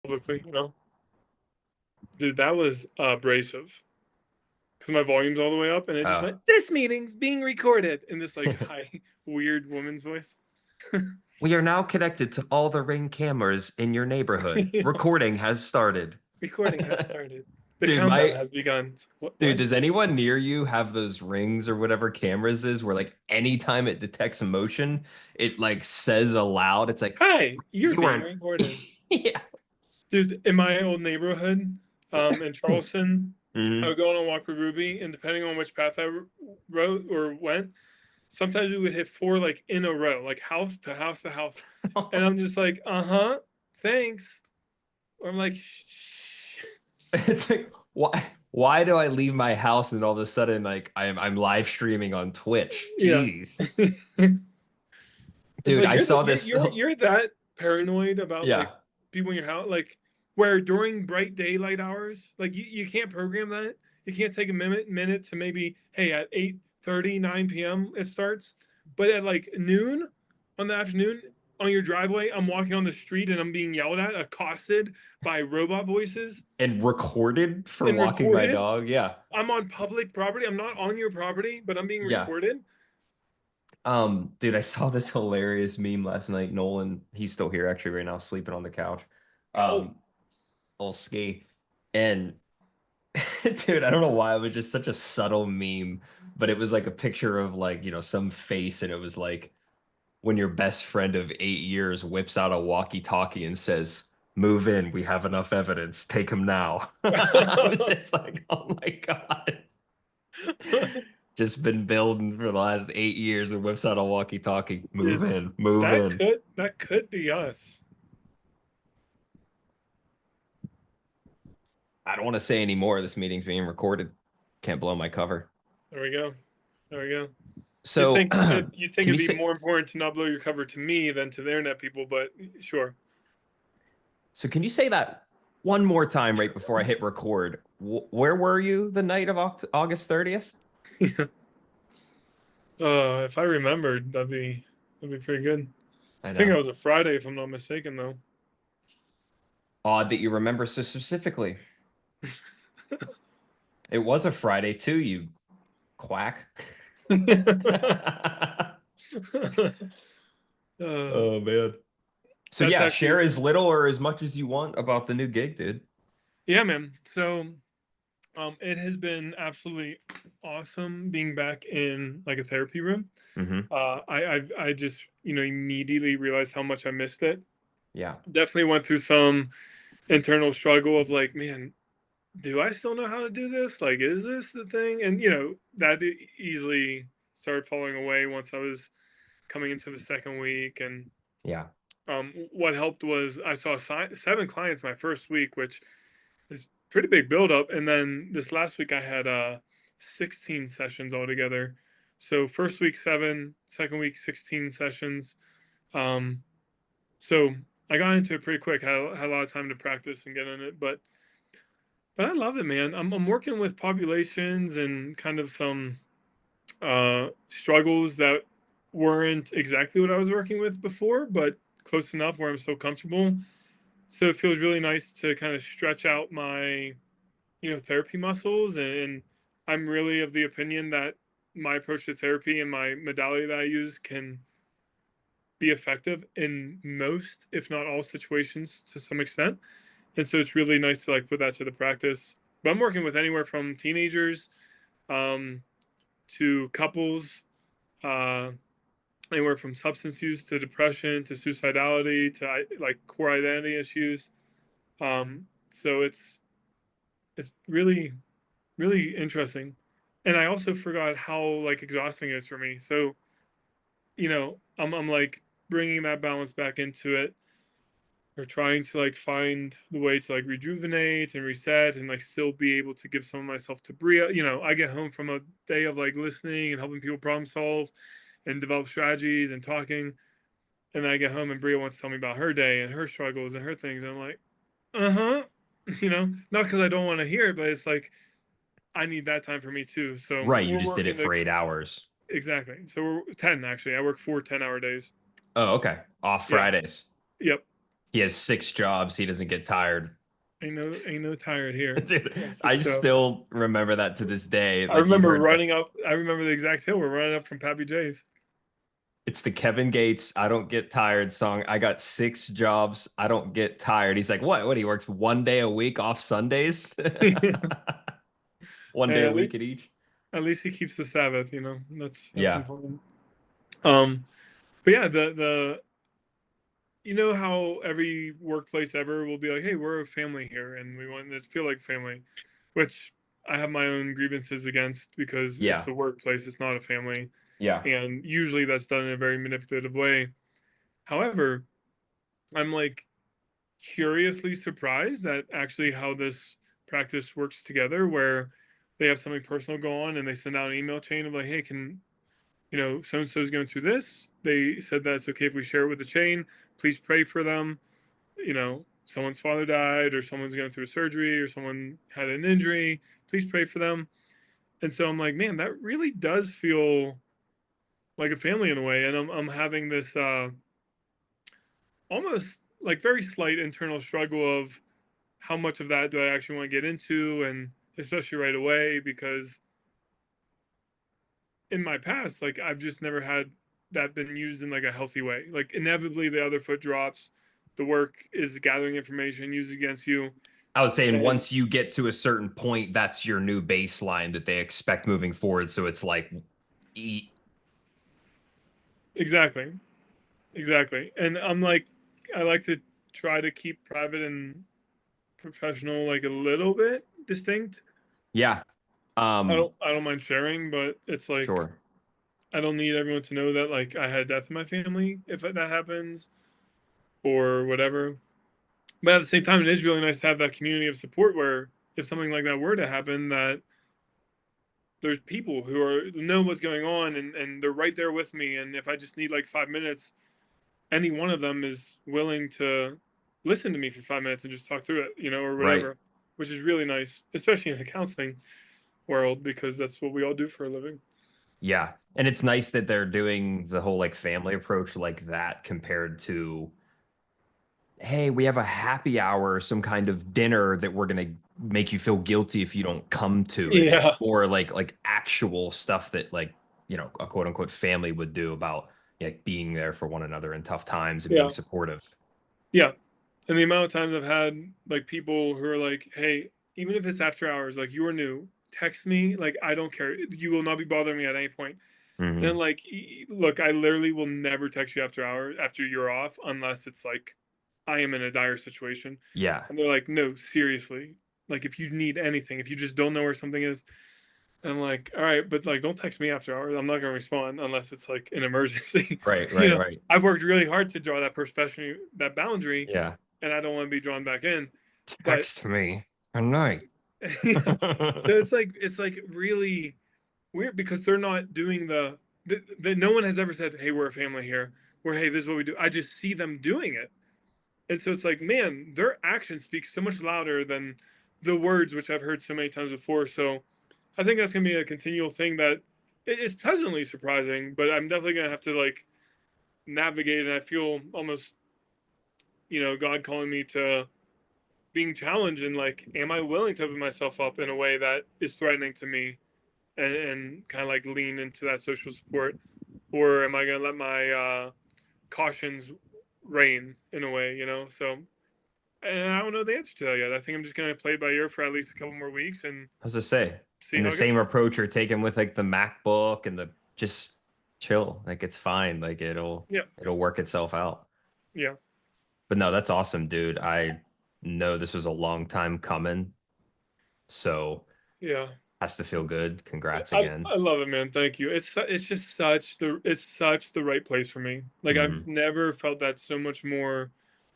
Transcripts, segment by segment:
publicly, dude, that was abrasive because my volume's all the way up, and it just Oh. went, "This meeting's being recorded" in this like high, weird woman's voice. We are now connected to all the Ring cameras in your neighborhood. Yeah. Recording has started. Recording has started. The Dude, countdown my has begun. It's like, dude, what? does anyone near you have those rings or whatever cameras is where like anytime it detects motion, it like says aloud, it's like Hi, you're you being weren't. recorded. Yeah. Dude, in my old neighborhood, in Charleston, I Hmm. would go on a walk with Ruby, and depending on which path I rode or went, sometimes we would hit four like in a row, like house to house to house. And I'm just like, uh-huh, thanks. Or I'm like, shh. It's like why do I leave my house and all of a sudden like I'm live streaming on Twitch? Yeah. Jeez. It's Dude, like I you're the, saw you're this. you're you're that paranoid about like Yeah. people in your house, like where during bright daylight hours, like you can't program that. You can't take a minute to maybe, hey, at 8:30, 9 p.m. it starts, but at like noon on the afternoon on your driveway, I'm walking on the street and I'm being yelled at, accosted by robot voices And recorded for and walking my recorded. dog. Yeah. I'm on public property. I'm not on your property, but I'm being Yeah. recorded. Dude, I saw this hilarious meme last night. Nolan, he's still here actually right now, sleeping on the couch. Oh, Um, Old ski. And dude, I don't know why it was just such a subtle meme, but it was like a picture of like, some face, and it was like when your best friend of 8 years whips out a walkie-talkie and says, "Move in, we have enough evidence. Take him now." I was just like, oh my God. Just been building for the last 8 years and whips out a walkie-talkie. Move dude, in, move that in. could that could be us. I don't want to say any more. This meeting's being recorded. Can't blow my cover. There we go. There we go. You'd So, think can you it'd be say more important to not blow your cover to me than to the internet people, but sure. can you say that one more time right before I hit record? Where were you the night of August 30th? If I remembered, that'd be pretty good. I I think that know. was a Friday, if I'm not mistaken, though. Odd that you remember so specifically. It was a Friday too, you quack. uh, Oh man. So that's yeah, actually, share as little or as much as you want about the new gig, dude. yeah, man. So, it has been absolutely awesome being back in like a therapy room. Hmm. I just immediately realized how much I missed it. Yeah. Definitely went through some internal struggle of like, man, do I still know how to do this? Like, is this the thing? And that easily started falling away once I was coming into the second week. And Yeah. what helped was I saw seven clients my first week, which is pretty big buildup. And then this last week I had 16 sessions altogether. So first week seven, second week 16 sessions. Um, so I got into it pretty quick. Had a lot of time to practice and get in it, but I love it, man. I'm working with populations and kind of some struggles that weren't exactly what I was working with before, but close enough where I'm so comfortable. So it feels really nice to kind of stretch out my therapy muscles, and I'm really of the opinion that my approach to therapy and my modality that I use can be effective in most, if not all, situations to some extent. And so it's really nice to like put that to the practice. But I'm working with anywhere from teenagers um, to couples, uh, anywhere from substance use to depression to suicidality to like core identity issues. So it's really interesting. And I also forgot how like exhausting it is for me. So I'm like bringing that balance back into it, or trying to like find the way to like rejuvenate and reset and like still be able to give some of myself to Bria. I get home from a day of like listening and helping people problem solve and develop strategies and talking. And then I get home and Bria wants to tell me about her day and her struggles and her things. And I'm like, uh-huh. Not because I don't want to hear it, but it's like I need that time for me too. So Right, you we're just did working it the for 8 hours. exactly. So we're 10 actually. I work 4 10-hour days. Oh, okay. Off Yeah. Fridays. Yep. He has 6 jobs. He doesn't get tired. Ain't no tired here. Dude, Yeah, I 6 jobs. still remember that to this day. I Like you've remember heard the running up. I remember the exact hill. We're running up from Pappy J's. it's the Kevin Gates I don't get tired song. I got 6 jobs. I don't get tired. He's like, what? What? He works 1 day a week off Sundays? Hey, 1 day a week at each? at least he keeps the Sabbath. That's Yeah. important. Um, but yeah, the you know how every workplace ever will be like, hey, we're a family here, and we want it to feel like family, which I have my own grievances against because it's Yeah. a workplace, it's not a family, Yeah. and usually that's done in a very manipulative way. However, I'm like curiously surprised that actually how this practice works together, where they have something personal go on and they send out an email chain of like, hey, can so and so is going through this. They said that it's okay if we share it with the chain. Please pray for them. Someone's father died, or someone's going through a surgery, or someone had an injury. Please pray for them. And so I'm like, man, that really does feel like a family in a way. And I'm having this almost like very slight internal struggle of how much of that do I actually want to get into, and especially right away, because in my past, like I've just never had that been used in like a healthy way. Like inevitably the other foot drops, the work is gathering information used against you. I was saying And once you get to a certain point, that's your new baseline that they expect moving forward. So it's like, eat. exactly, exactly. And I'm like, I like to try to keep private and professional like a little bit distinct. Yeah. I Um, don't I don't mind sharing, but it's like sure. I don't need everyone to know that like I had death in my family if that happens or whatever. But at the same time, it is really nice to have that community of support where if something like that were to happen, that there's people who know what's going on, and they're right there with me. And if I just need like 5 minutes, any one of them is willing to listen to me for 5 minutes and just talk through it, or Right. whatever, which is really nice, especially in the counseling world, because that's what we all do for a living. Yeah. And it's nice that they're doing the whole like family approach like that compared to, hey, we have a happy hour or some kind of dinner that we're gonna make you feel guilty if you don't come to it. It's Yeah. more like actual stuff that like, a quote unquote family would do about like being there for one another in tough times and being Yeah. supportive. Yeah. And the amount of times I've had like people who are like, hey, even if it's after hours, like you are new, text me. Like, I don't care. You will not be bothering me at any point. And I'm Hmm. like, look, I literally will never text you after hours, after you're off, unless it's like I am in a dire situation. Yeah. And they're like, no, seriously. Like, if you need anything, if you just don't know where something is, and I'm like, all right, but like, don't text me after hours. I'm not going to respond unless it's like an emergency. Right, right, right. I've worked really hard to draw that professional, that boundary, Yeah. and I don't want to be drawn back in. But Text me tonight. yeah, so it's like really weird because they're not doing the no one has ever said, hey, we're a family here, or hey, this is what we do. I just see them doing it. And so it's like, man, their actions speak so much louder than the words, which I've heard so many times before. So I think that's gonna be a continual thing that is pleasantly surprising, but I'm definitely gonna have to like navigate. And I feel almost, God calling me to being challenged, and like, am I willing to open myself up in a way that is threatening to me, and kind of like lean into that social support, or am I gonna let my cautions reign in a way, So, and I don't know the answer to that yet. I think I'm just gonna play it by ear for at least a couple more weeks and I was to say, see and how the it same goes. approach you're taking with like the MacBook and the just chill. Like it's fine. Like Yeah, it'll work itself out. yeah, But no, that's awesome, dude. I know this was a long time coming, so yeah. has to feel good. Congrats I, again. I love it, man. Thank you. It's just such the right place for me. Like I've Hmm. never felt that so much more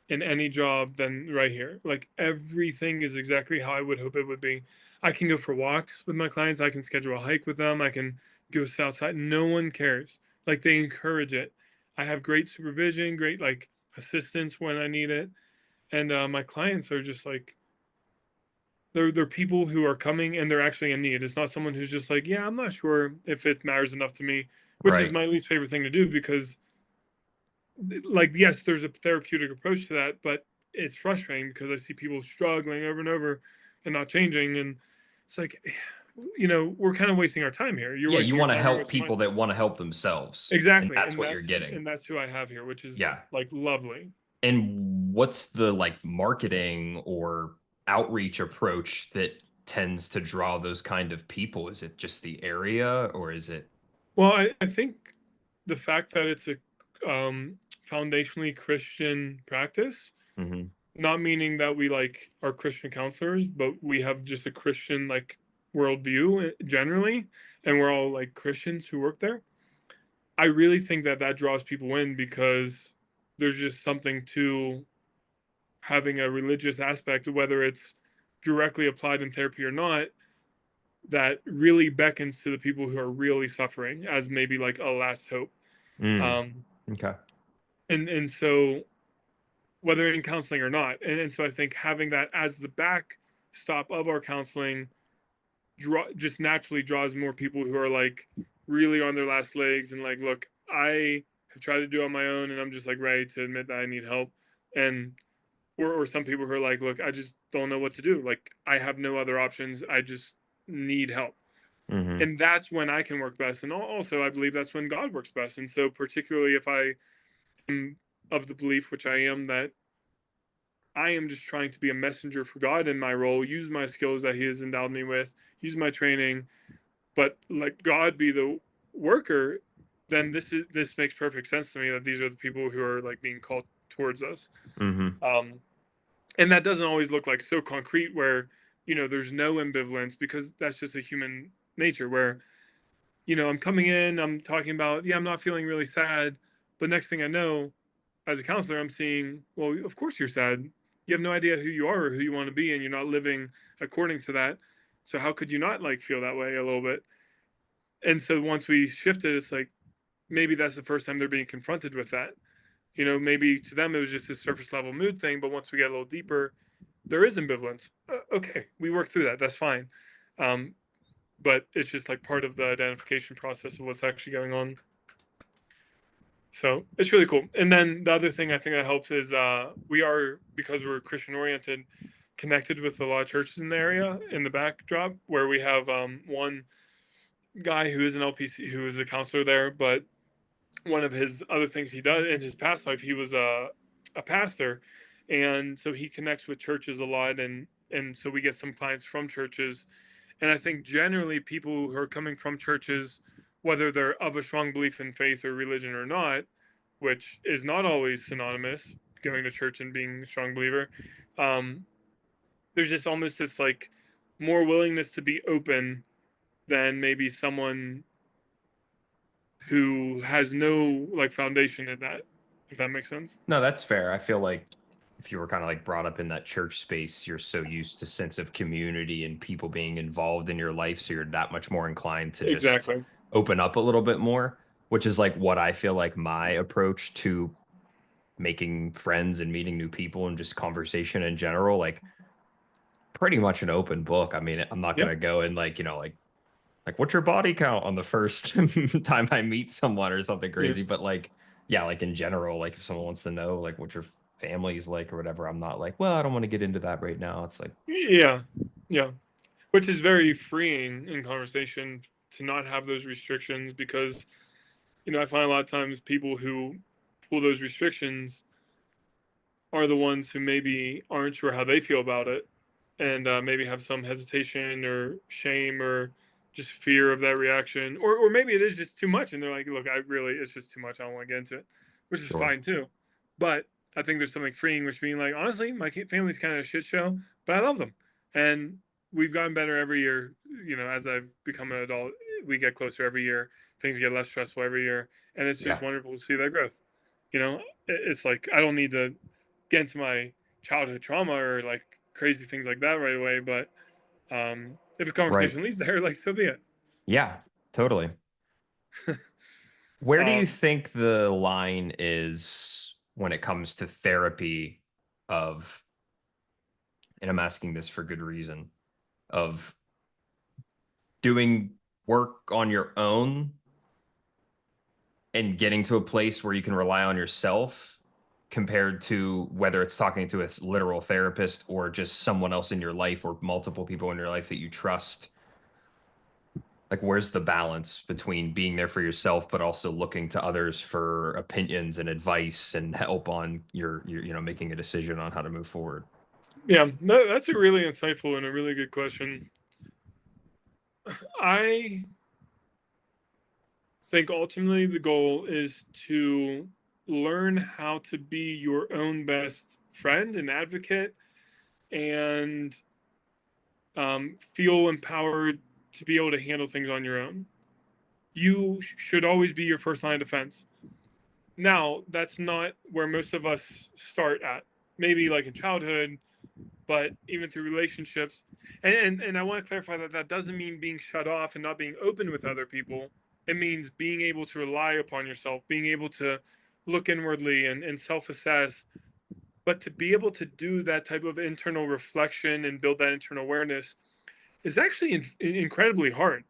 in any job than right here. Like everything is exactly how I would hope it would be. I can go for walks with my clients. I can schedule a hike with them. I can go sit outside. No one cares. Like they encourage it. I have great supervision, great like assistance when I need it, and my clients are just like they're people who are coming and they're actually in need. It's not someone who's just like, yeah, I'm not sure if it matters enough to me, which is Right. my least favorite thing to do because, like, yes, there's a therapeutic approach to that, but it's frustrating because I see people struggling over and over and not changing. And it's like, we're kind of wasting our time here. You're Yeah, you wasting your want to time. You're help wasting people mine. that want to help themselves, and Exactly. that's what you're getting. And that's who I have here, which is Yeah. like lovely. And what's the like marketing or outreach approach that tends to draw those kind of people? Is it just the area or is it? Well, I think the fact that it's a foundationally Christian practice, Mhm. not meaning that we like are Christian counselors, but we have just a Christian like worldview generally, and we're all like Christians who work there. I really think that that draws people in because there's just something to having a religious aspect, whether it's directly applied in therapy or not, that really beckons to the people who are really suffering as maybe like a last hope. Mm. Um, Okay. and so whether in counseling or not, and so I think having that as the backstop of our counseling just naturally draws more people who are like really on their last legs and like, look, I have tried to do it on my own, and I'm just like ready to admit that I need help, and or some people who are like, look, I just don't know what to do. Like I have no other options. I just need help. Hmm. And that's when I can work best. And also, I believe that's when God works best. And so, particularly if I am of the belief, which I am, that I am just trying to be a messenger for God in my role, use my skills that He has endowed me with, use my training, but let God be the worker. Then this makes perfect sense to me that these are the people who are like being called towards us. Hmm. Um, and that doesn't always look like so concrete where there's no ambivalence, because that's just a human nature where I'm coming in, I'm talking about, yeah, I'm not feeling really sad, but next thing I know, as a counselor, I'm seeing, well, of course you're sad. You have no idea who you are or who you want to be, and you're not living according to that. So how could you not like feel that way a little bit? And so once we shifted, it's like maybe that's the first time they're being confronted with that. Maybe to them it was just a surface level mood thing, but once we get a little deeper, there is ambivalence. Okay, we work through that. That's fine. Um, but it's just like part of the identification process of what's actually going on. So it's really cool. And then the other thing I think that helps is we are, because we're Christian oriented, connected with a lot of churches in the area in the backdrop, where we have one guy who is an LPC, who is a counselor there, but one of his other things he does in his past life, he was a pastor. And so he connects with churches a lot. And so we get some clients from churches. And I think generally people who are coming from churches, whether they're of a strong belief in faith or religion or not, which is not always synonymous, going to church and being a strong believer, um, there's just almost this like more willingness to be open than maybe someone who has no like foundation in that, if that makes sense. No, that's fair. I feel like if you were kind of like brought up in that church space, you're so used to sense of community and people being involved in your life, so you're that much more inclined to just Exactly. open up a little bit more, which is like what I feel like my approach to making friends and meeting new people and just conversation in general, like pretty much an open book. I mean, I'm not Yeah. gonna go and like what's your body count on the first time I meet someone or something Yeah. crazy, but like yeah, like in general, like if someone wants to know like what your family's like or whatever, I'm not like, well, I don't want to get into that right now. It's like, Yeah. Yeah. Which is very freeing in conversation to not have those restrictions, because I find a lot of times people who pull those restrictions are the ones who maybe aren't sure how they feel about it, and maybe have some hesitation or shame or just fear of that reaction, or maybe it is just too much, and they're like, look, it's just too much, I don't want to get into it, which is sure. fine too. But I think there's something freeing, which being like, honestly, my family's kind of a shit show, but I love them, and we've gotten better every year. As I've become an adult, we get closer every year, things get less stressful every year, and it's just Yeah. wonderful to see that growth. It's like I don't need to get into my childhood trauma or like crazy things like that right away. But if the Right. conversation leads there, like so be it. Yeah, totally. Where do you Um, think the line is when it comes to therapy of, and I'm asking this for good reason, of doing work on your own and getting to a place where you can rely on yourself compared to whether it's talking to a literal therapist or just someone else in your life or multiple people in your life that you trust? Like, where's the balance between being there for yourself, but also looking to others for opinions and advice and help on your making a decision on how to move forward? Yeah, that's a really insightful and a really good question. I think ultimately the goal is to learn how to be your own best friend and advocate and feel empowered to be able to handle things on your own. You should always be your first line of defense. Now, that's not where most of us start at. Maybe like in childhood, but even through relationships. And I want to clarify that that doesn't mean being shut off and not being open with other people. It means being able to rely upon yourself, being able to look inwardly and self assess. But to be able to do that type of internal reflection and build that internal awareness is actually incredibly hard.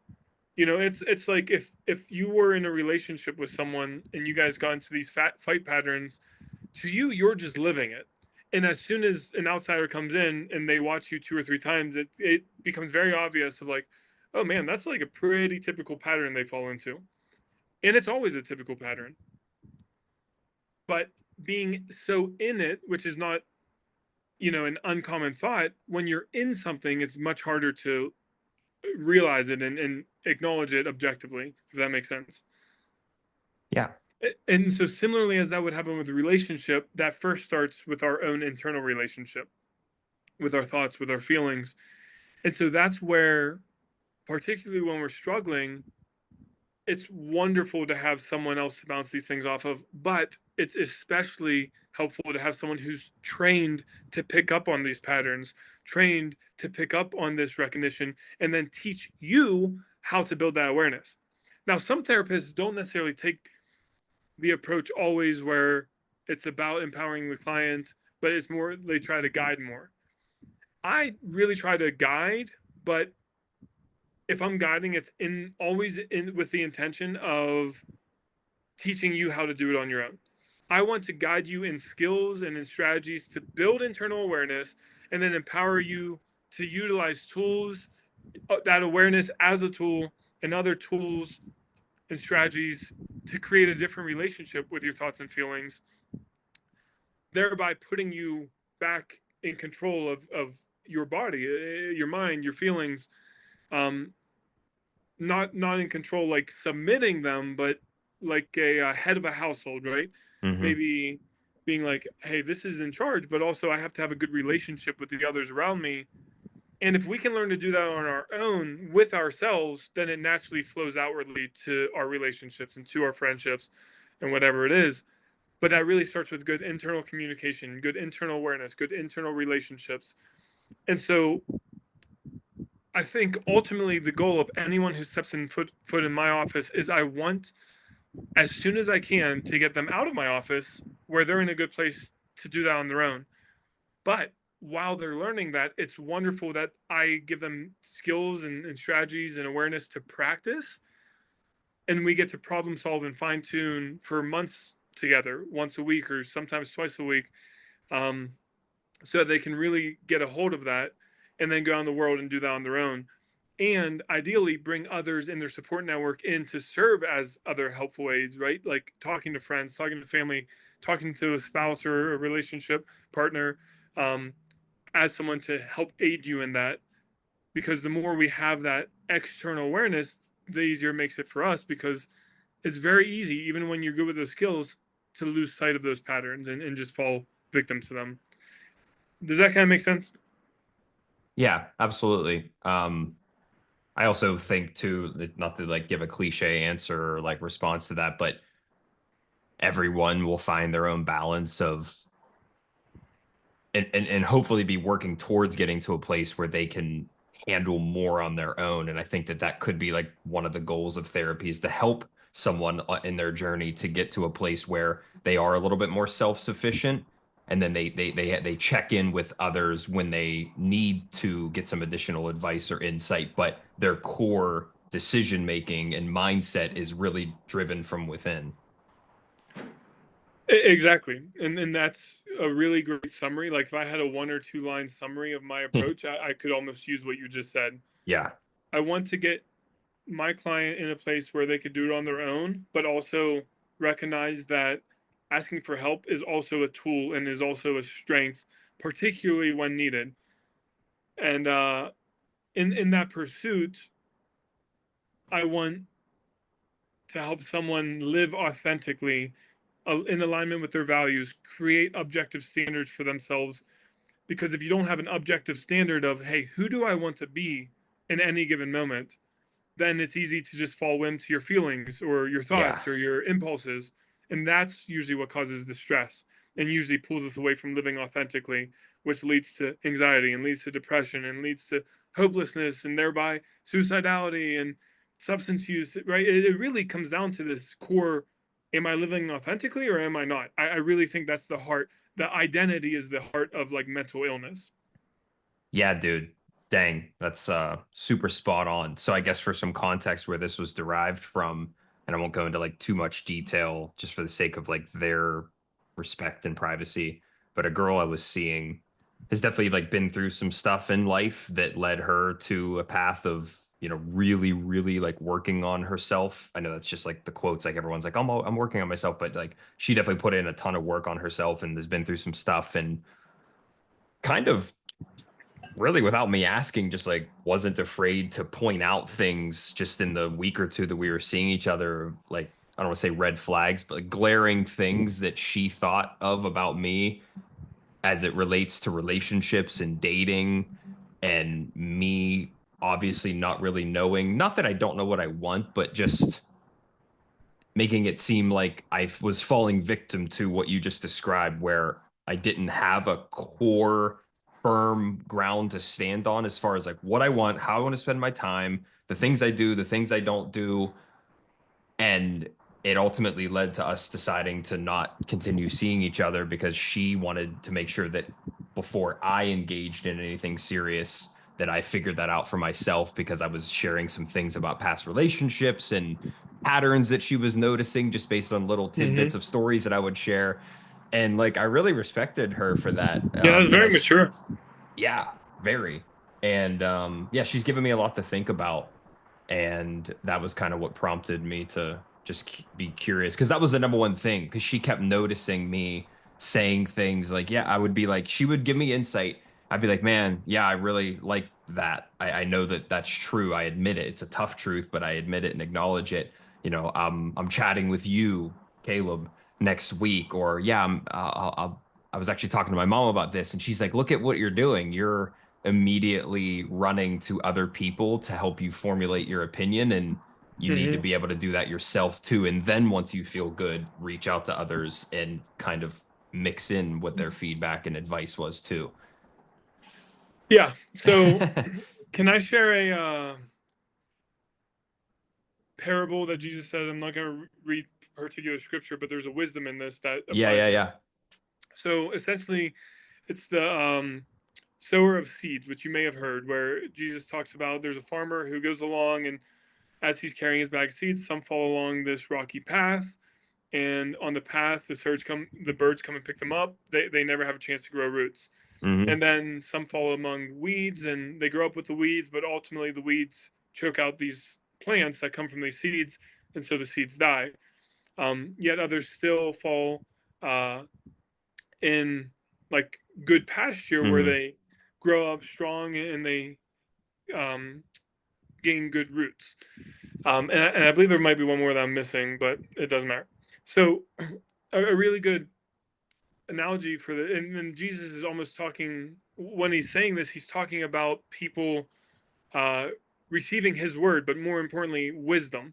You know, it's like if you were in a relationship with someone and you guys got into these fight patterns, to you, you're just living it. And as soon as an outsider comes in and they watch you two or three times, it becomes very obvious of like, oh man, that's like a pretty typical pattern they fall into. And it's always a typical pattern. But being so in it, which is not, an uncommon thought, when you're in something, it's much harder to realize it and acknowledge it objectively, if that makes sense. Yeah. And so, similarly, as that would happen with a relationship, that first starts with our own internal relationship, with our thoughts, with our feelings. And so, that's where, particularly when we're struggling, it's wonderful to have someone else to bounce these things off of. But it's especially helpful to have someone who's trained to pick up on these patterns, trained to pick up on this recognition, and then teach you how to build that awareness. Now, some therapists don't necessarily take the approach always where it's about empowering the client, but it's more they try to guide more. I really try to guide, but if I'm guiding, it's in always in with the intention of teaching you how to do it on your own. I want to guide you in skills and in strategies to build internal awareness and then empower you to utilize tools, that awareness as a tool and other tools and strategies to create a different relationship with your thoughts and feelings, thereby putting you back in control of your body, your mind, your feelings. Not in control, like submitting them, but like a head of a household, right? Hmm. Maybe being like, hey, this is in charge, but also I have to have a good relationship with the others around me. And if we can learn to do that on our own with ourselves, then it naturally flows outwardly to our relationships and to our friendships and whatever it is. But that really starts with good internal communication, good internal awareness, good internal relationships. And so I think ultimately the goal of anyone who steps in foot in my office is I want as soon as I can to get them out of my office where they're in a good place to do that on their own. But while they're learning that, it's wonderful that I give them skills and strategies and awareness to practice. And we get to problem solve and fine tune for months together, once a week or sometimes twice a week, um, so that they can really get a hold of that and then go out in the world and do that on their own. And ideally, bring others in their support network in to serve as other helpful aids, right? Like talking to friends, talking to family, talking to a spouse or a relationship partner, um, as someone to help aid you in that. Because the more we have that external awareness, the easier it makes it for us because it's very easy, even when you're good with those skills, to lose sight of those patterns and just fall victim to them. Does that kind of make sense? Yeah, absolutely. I also think too, not to like give a cliche answer or like response to that, but everyone will find their own balance of and hopefully be working towards getting to a place where they can handle more on their own. And I think that that could be like one of the goals of therapy is to help someone in their journey to get to a place where they are a little bit more self-sufficient, and then they check in with others when they need to get some additional advice or insight, but their core decision making and mindset is really driven from within. Exactly. And that's a really great summary. Like if I had a 1 or 2 line summary of my approach, I could almost use what you just said. Yeah. I want to get my client in a place where they could do it on their own, but also recognize that asking for help is also a tool and is also a strength, particularly when needed. And in that pursuit, I want to help someone live authentically, in alignment with their values, create objective standards for themselves. Because if you don't have an objective standard of, hey, who do I want to be in any given moment, then it's easy to just fall whim to your feelings or your Yeah. thoughts or your impulses. And that's usually what causes the stress and usually pulls us away from living authentically, which leads to anxiety and leads to depression and leads to hopelessness and thereby suicidality and substance use, right? It really comes down to this core, am I living authentically or am I not? I really think that's the heart. The identity is the heart of like mental illness. Yeah, dude. Dang, that's super spot on. So I guess for some context where this was derived from, and I won't go into like too much detail just for the sake of like their respect and privacy, but a girl I was seeing has definitely like been through some stuff in life that led her to a path of, really, really like working on herself. I know that's just like the quotes, like everyone's like, I'm working on myself, but like she definitely put in a ton of work on herself and has been through some stuff and kind of really without me asking, just like wasn't afraid to point out things just in the week or two that we were seeing each other, like I don't want to say red flags, but like glaring things that she thought of about me as it relates to relationships and dating, and me obviously not really knowing, not that I don't know what I want, but just making it seem like I was falling victim to what you just described, where I didn't have a core firm ground to stand on as far as like what I want, how I want to spend my time, the things I do, the things I don't do, and it ultimately led to us deciding to not continue seeing each other because she wanted to make sure that before I engaged in anything serious, that I figured that out for myself because I was sharing some things about past relationships and patterns that she was noticing just based on little tidbits Mm-hmm. of stories that I would share. And like I really respected her for that. Yeah, that's very mature. Yeah, very. And yeah, she's given me a lot to think about. And that was kind of what prompted me to just be curious because that was the number one thing because she kept noticing me saying things like, yeah, I would be like, she would give me insight. I'd be like, man, yeah, I really like that. I know that that's true. I admit it. It's a tough truth, but I admit it and acknowledge it. I'm chatting with you, Caleb, next week, or yeah, I was actually talking to my mom about this, and she's like, look at what you're doing. You're immediately running to other people to help you formulate your opinion, and you need to Mm-hmm. be able to do that yourself too. And then once you feel good, reach out to others and kind of mix in what their feedback and advice was too. Yeah. So, can I share a parable that Jesus said? I'm not going to read particular scripture, but there's a wisdom in this that Yeah, applies yeah, here. yeah. So, essentially, it's the sower of seeds, which you may have heard, where Jesus talks about there's a farmer who goes along, and as he's carrying his bag of seeds, some fall along this rocky path. And on the path, the birds come and pick them up. They never have a chance to grow roots. Hmm. And then some fall among weeds and they grow up with the weeds, but ultimately the weeds choke out these plants that come from these seeds, and so the seeds die. Yet others still fall uh, in like good pasture where Hmm. they grow up strong and they um, gain good roots. And I believe there might be one more that I'm missing, but it doesn't matter. So, a really good analogy for the, and then Jesus is almost talking, when he's saying this, he's talking about people uh, receiving his word, but more importantly, wisdom.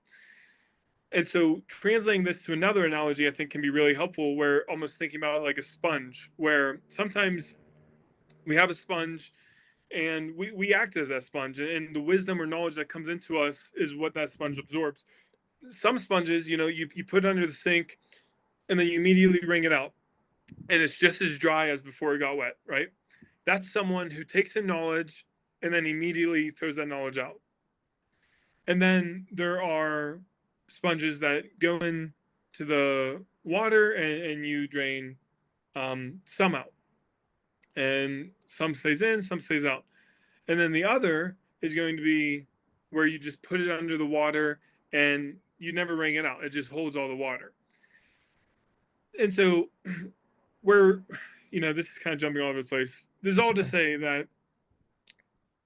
And so translating this to another analogy, I think can be really helpful, where almost thinking about it like a sponge, where sometimes we have a sponge and we act as that sponge, and the wisdom or knowledge that comes into us is what that sponge absorbs. Some sponges, you put it under the sink and then you immediately wring it out and it's just as dry as before it got wet, right? That's someone who takes in knowledge and then immediately throws that knowledge out. And then there are sponges that go into to the water, and you drain some out, and some stays in, some stays out. And then the other is going to be where you just put it under the water and you never wring it out. It just holds all the water. And so we're, this is kind of jumping all over the place. This is That's all to okay. say that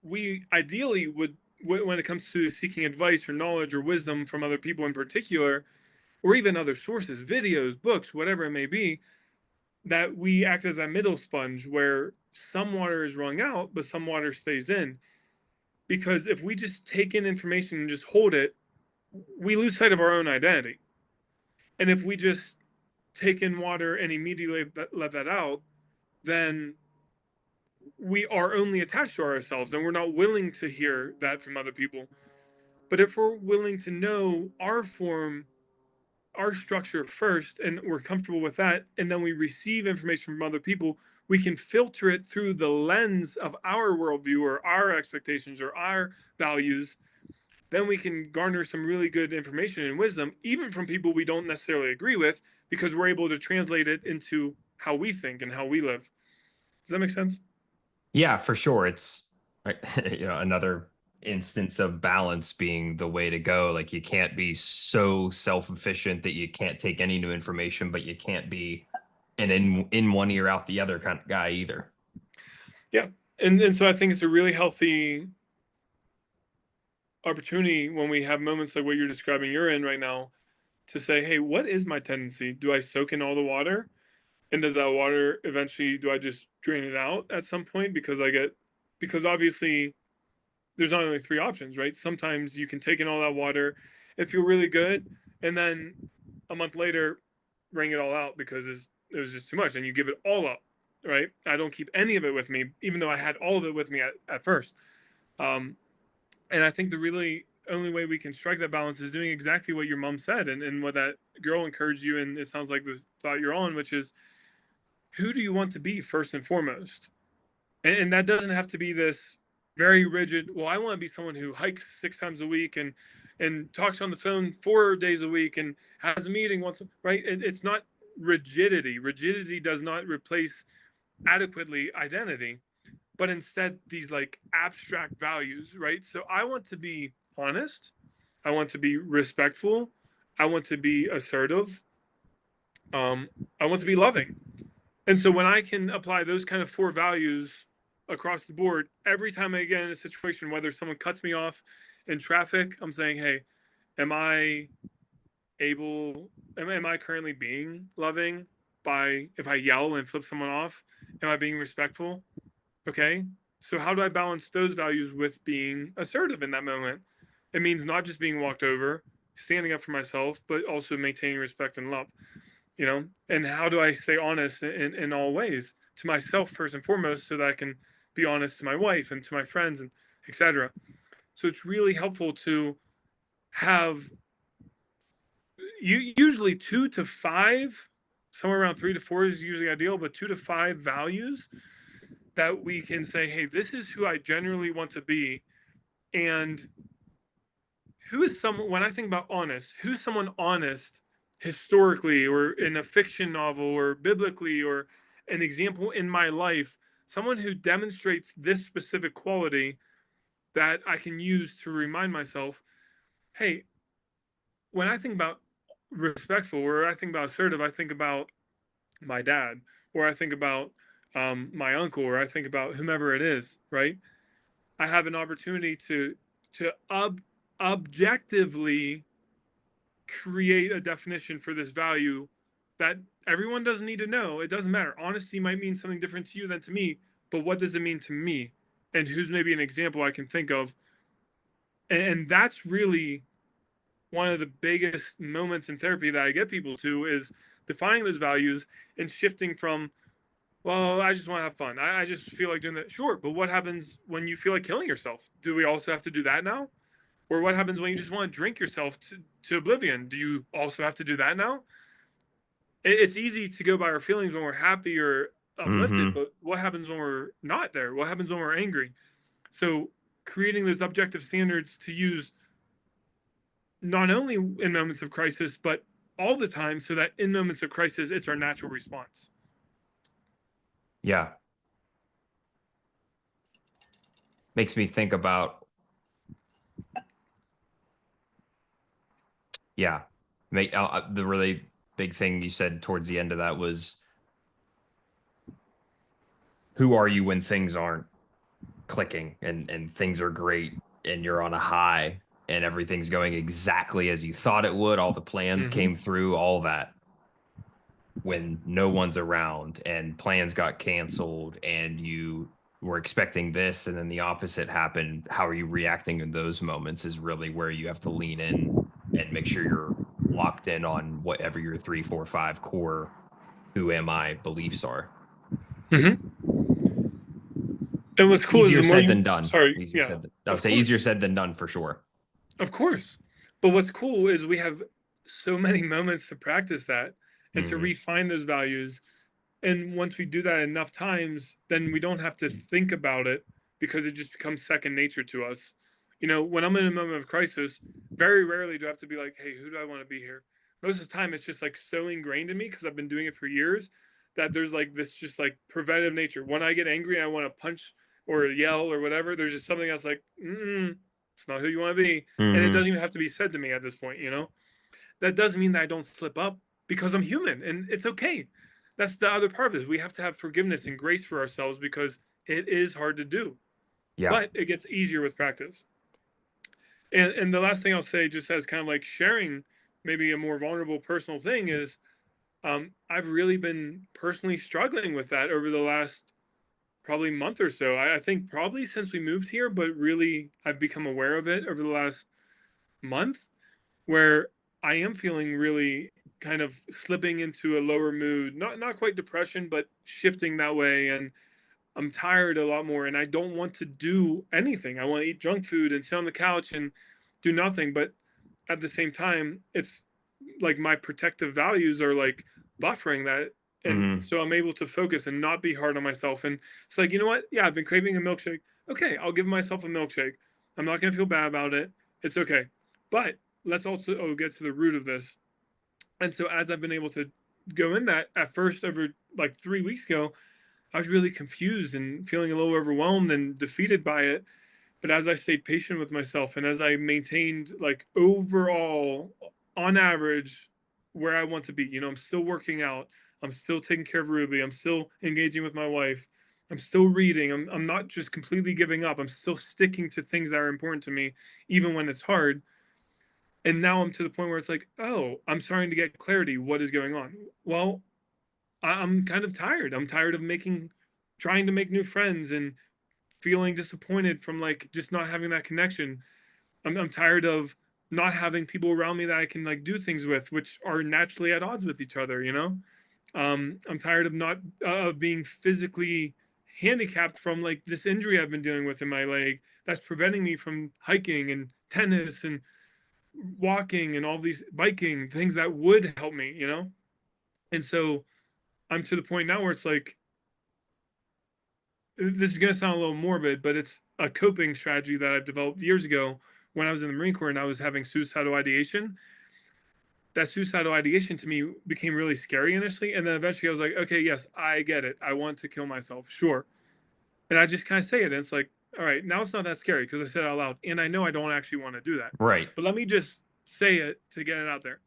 we ideally would, when it comes to seeking advice or knowledge or wisdom from other people in particular, or even other sources, videos, books, whatever it may be, that we act as that middle sponge where some water is wrung out, but some water stays in. Because if we just take in information and just hold it, we lose sight of our own identity. And if we just take in water and immediately let that out, then we are only attached to ourselves and we're not willing to hear that from other people. But if we're willing to know our form, our structure first, and we're comfortable with that, and then we receive information from other people, we can filter it through the lens of our worldview or our expectations or our values. Then we can garner some really good information and wisdom, even from people we don't necessarily agree with, because we're able to translate it into how we think and how we live. Does that make sense? Yeah, for sure. It's another instance of balance being the way to go. Like you can't be so self-efficient that you can't take any new information, but you can't be an in one ear out the other kind of guy either. Yeah. And so I think it's a really healthy opportunity when we have moments like what you're describing you're in right now to say, hey, what is my tendency? Do I soak in all the water? And does that water eventually, do I just drain it out at some point? Because obviously there's not only three options, right? Sometimes you can take in all that water and feel really good. And then a month later, wring it all out because it was just too much. And you give it all up, right? I don't keep any of it with me, even though I had all of it with me at first. Um, and I think the really only way we can strike that balance is doing exactly what your mom said and what that girl encouraged you. And it sounds like the thought you're on, which is who do you want to be first and foremost? And that doesn't have to be this very rigid, well, I want to be someone who hikes 6 times a week and talks on the phone 4 days a week and has a meeting once, right? It's not rigidity. Rigidity does not replace adequately identity, but instead these like abstract values, right? So I want to be honest, I want to be respectful, I want to be assertive, um, I want to be loving. And so when I can apply those kind of four values across the board, every time I get in a situation, whether someone cuts me off in traffic, I'm saying, hey, am I able, am I currently being loving by, if I yell and flip someone off, am I being respectful? Okay. So how do I balance those values with being assertive in that moment? It means not just being walked over, standing up for myself, but also maintaining respect and love, and how do I stay honest in all ways to myself first and foremost so that I can be honest to my wife and to my friends and etc. So it's really helpful to have usually 2 to 5, somewhere around 3 to 4 is usually ideal, but 2 to 5 values that we can say, hey, this is who I generally want to be. And who is someone, when I think about honest, who's someone honest historically or in a fiction novel or biblically or an example in my life, someone who demonstrates this specific quality that I can use to remind myself, hey, when I think about respectful or I think about assertive, I think about my dad or I think about my uncle or I think about whomever it is, right? I have an opportunity to objectively create a definition for this value that everyone doesn't need to know. It doesn't matter. Honesty might mean something different to you than to me, but what does it mean to me? And who's maybe an example I can think of? And that's really one of the biggest moments in therapy that I get people to is defining those values and shifting from, well, I just want to have fun. I just feel like doing that. Sure, but what happens when you feel like killing yourself? Do we also have to do that now? Or what happens when you just want to drink yourself to oblivion? Do you also have to do that now? It's easy to go by our feelings when we're happy or uplifted, Mm-hmm. but what happens when we're not there? What happens when we're angry? So creating those objective standards to use not only in moments of crisis, but all the time, so that in moments of crisis, it's our natural response. Yeah. Makes me think about, yeah. The really big thing you said towards the end of that was, who are you when things aren't clicking and things are great and you're on a high and everything's going exactly as you thought it would, all the plans Mm-hmm. came through, all that, when no one's around and plans got canceled and you were expecting this and then the opposite happened, how are you reacting in those moments is really where you have to lean in and make sure you're locked in on whatever your 3, 4, 5 core who am I beliefs are. Mm-hmm. And what's cool is Easier the more said you, than done. sorry, Easier yeah, said than, I would of say easier course. said than done for sure. Of course. But what's cool is we have so many moments to practice that and to Mm-hmm. refine those values. And once we do that enough times, then we don't have to think about it because it just becomes second nature to us. When I'm in a moment of crisis, very rarely do I have to be like, hey, who do I want to be here? Most of the time, it's just like so ingrained in me because I've been doing it for years that there's like this just like preventive nature. When I get angry, I want to punch or yell or whatever. There's just something that's like, it's not who you want to be. And it Mm-hmm. doesn't even have to be said to me at this point. That doesn't mean that I don't slip up because I'm human and it's okay. That's the other part of this. We have to have forgiveness and grace for ourselves because it is hard to do, Yeah. but it gets easier with practice. And the last thing I'll say, just as kind of like sharing maybe a more vulnerable personal thing, is I've really been personally struggling with that over the last probably month or so. I think probably since we moved here, but really I've become aware of it over the last month where I am feeling really kind of slipping into a lower mood, not quite depression, but shifting that way. And I'm tired a lot more, and I don't want to do anything. I want to eat junk food and sit on the couch and do nothing. But at the same time, it's like my protective values are like buffering that. And Mm-hmm. so I'm able to focus and not be hard on myself. And it's like, you know what? Yeah, I've been craving a milkshake. Okay, I'll give myself a milkshake. I'm not going to feel bad about it. It's okay. But let's also get to the root of this. And so as I've been able to go in that at first over like 3 weeks ago, I was really confused and feeling a little overwhelmed and defeated by it. But as I stayed patient with myself and as I maintained like overall on average where I want to be, I'm still working out, I'm still taking care of Ruby, I'm still engaging with my wife, I'm still reading, I'm not just completely giving up, I'm still sticking to things that are important to me, even when it's hard. And now I'm to the point where it's like, oh, I'm starting to get clarity. What is going on? Well, I'm kind of tired. I'm tired of trying to make new friends and feeling disappointed from like just not having that connection. I'm tired of not having people around me that I can like do things with, which are naturally at odds with each other. I'm tired of not of being physically handicapped from like this injury I've been dealing with in my leg that's preventing me from hiking and tennis and walking and all these biking things that would help me. And so I'm to the point now where it's like this is going to sound a little morbid, but it's a coping strategy that I've developed years ago when I was in the Marine Corps and I was having suicidal ideation. That suicidal ideation to me became really scary initially, and then eventually I was like, okay, yes, I get it. I want to kill myself, sure. And I just kind of say it, and it's like, all right, now it's not that scary because I said it out loud, and I know I don't actually want to do that, Right. but let me just say it to get it out there.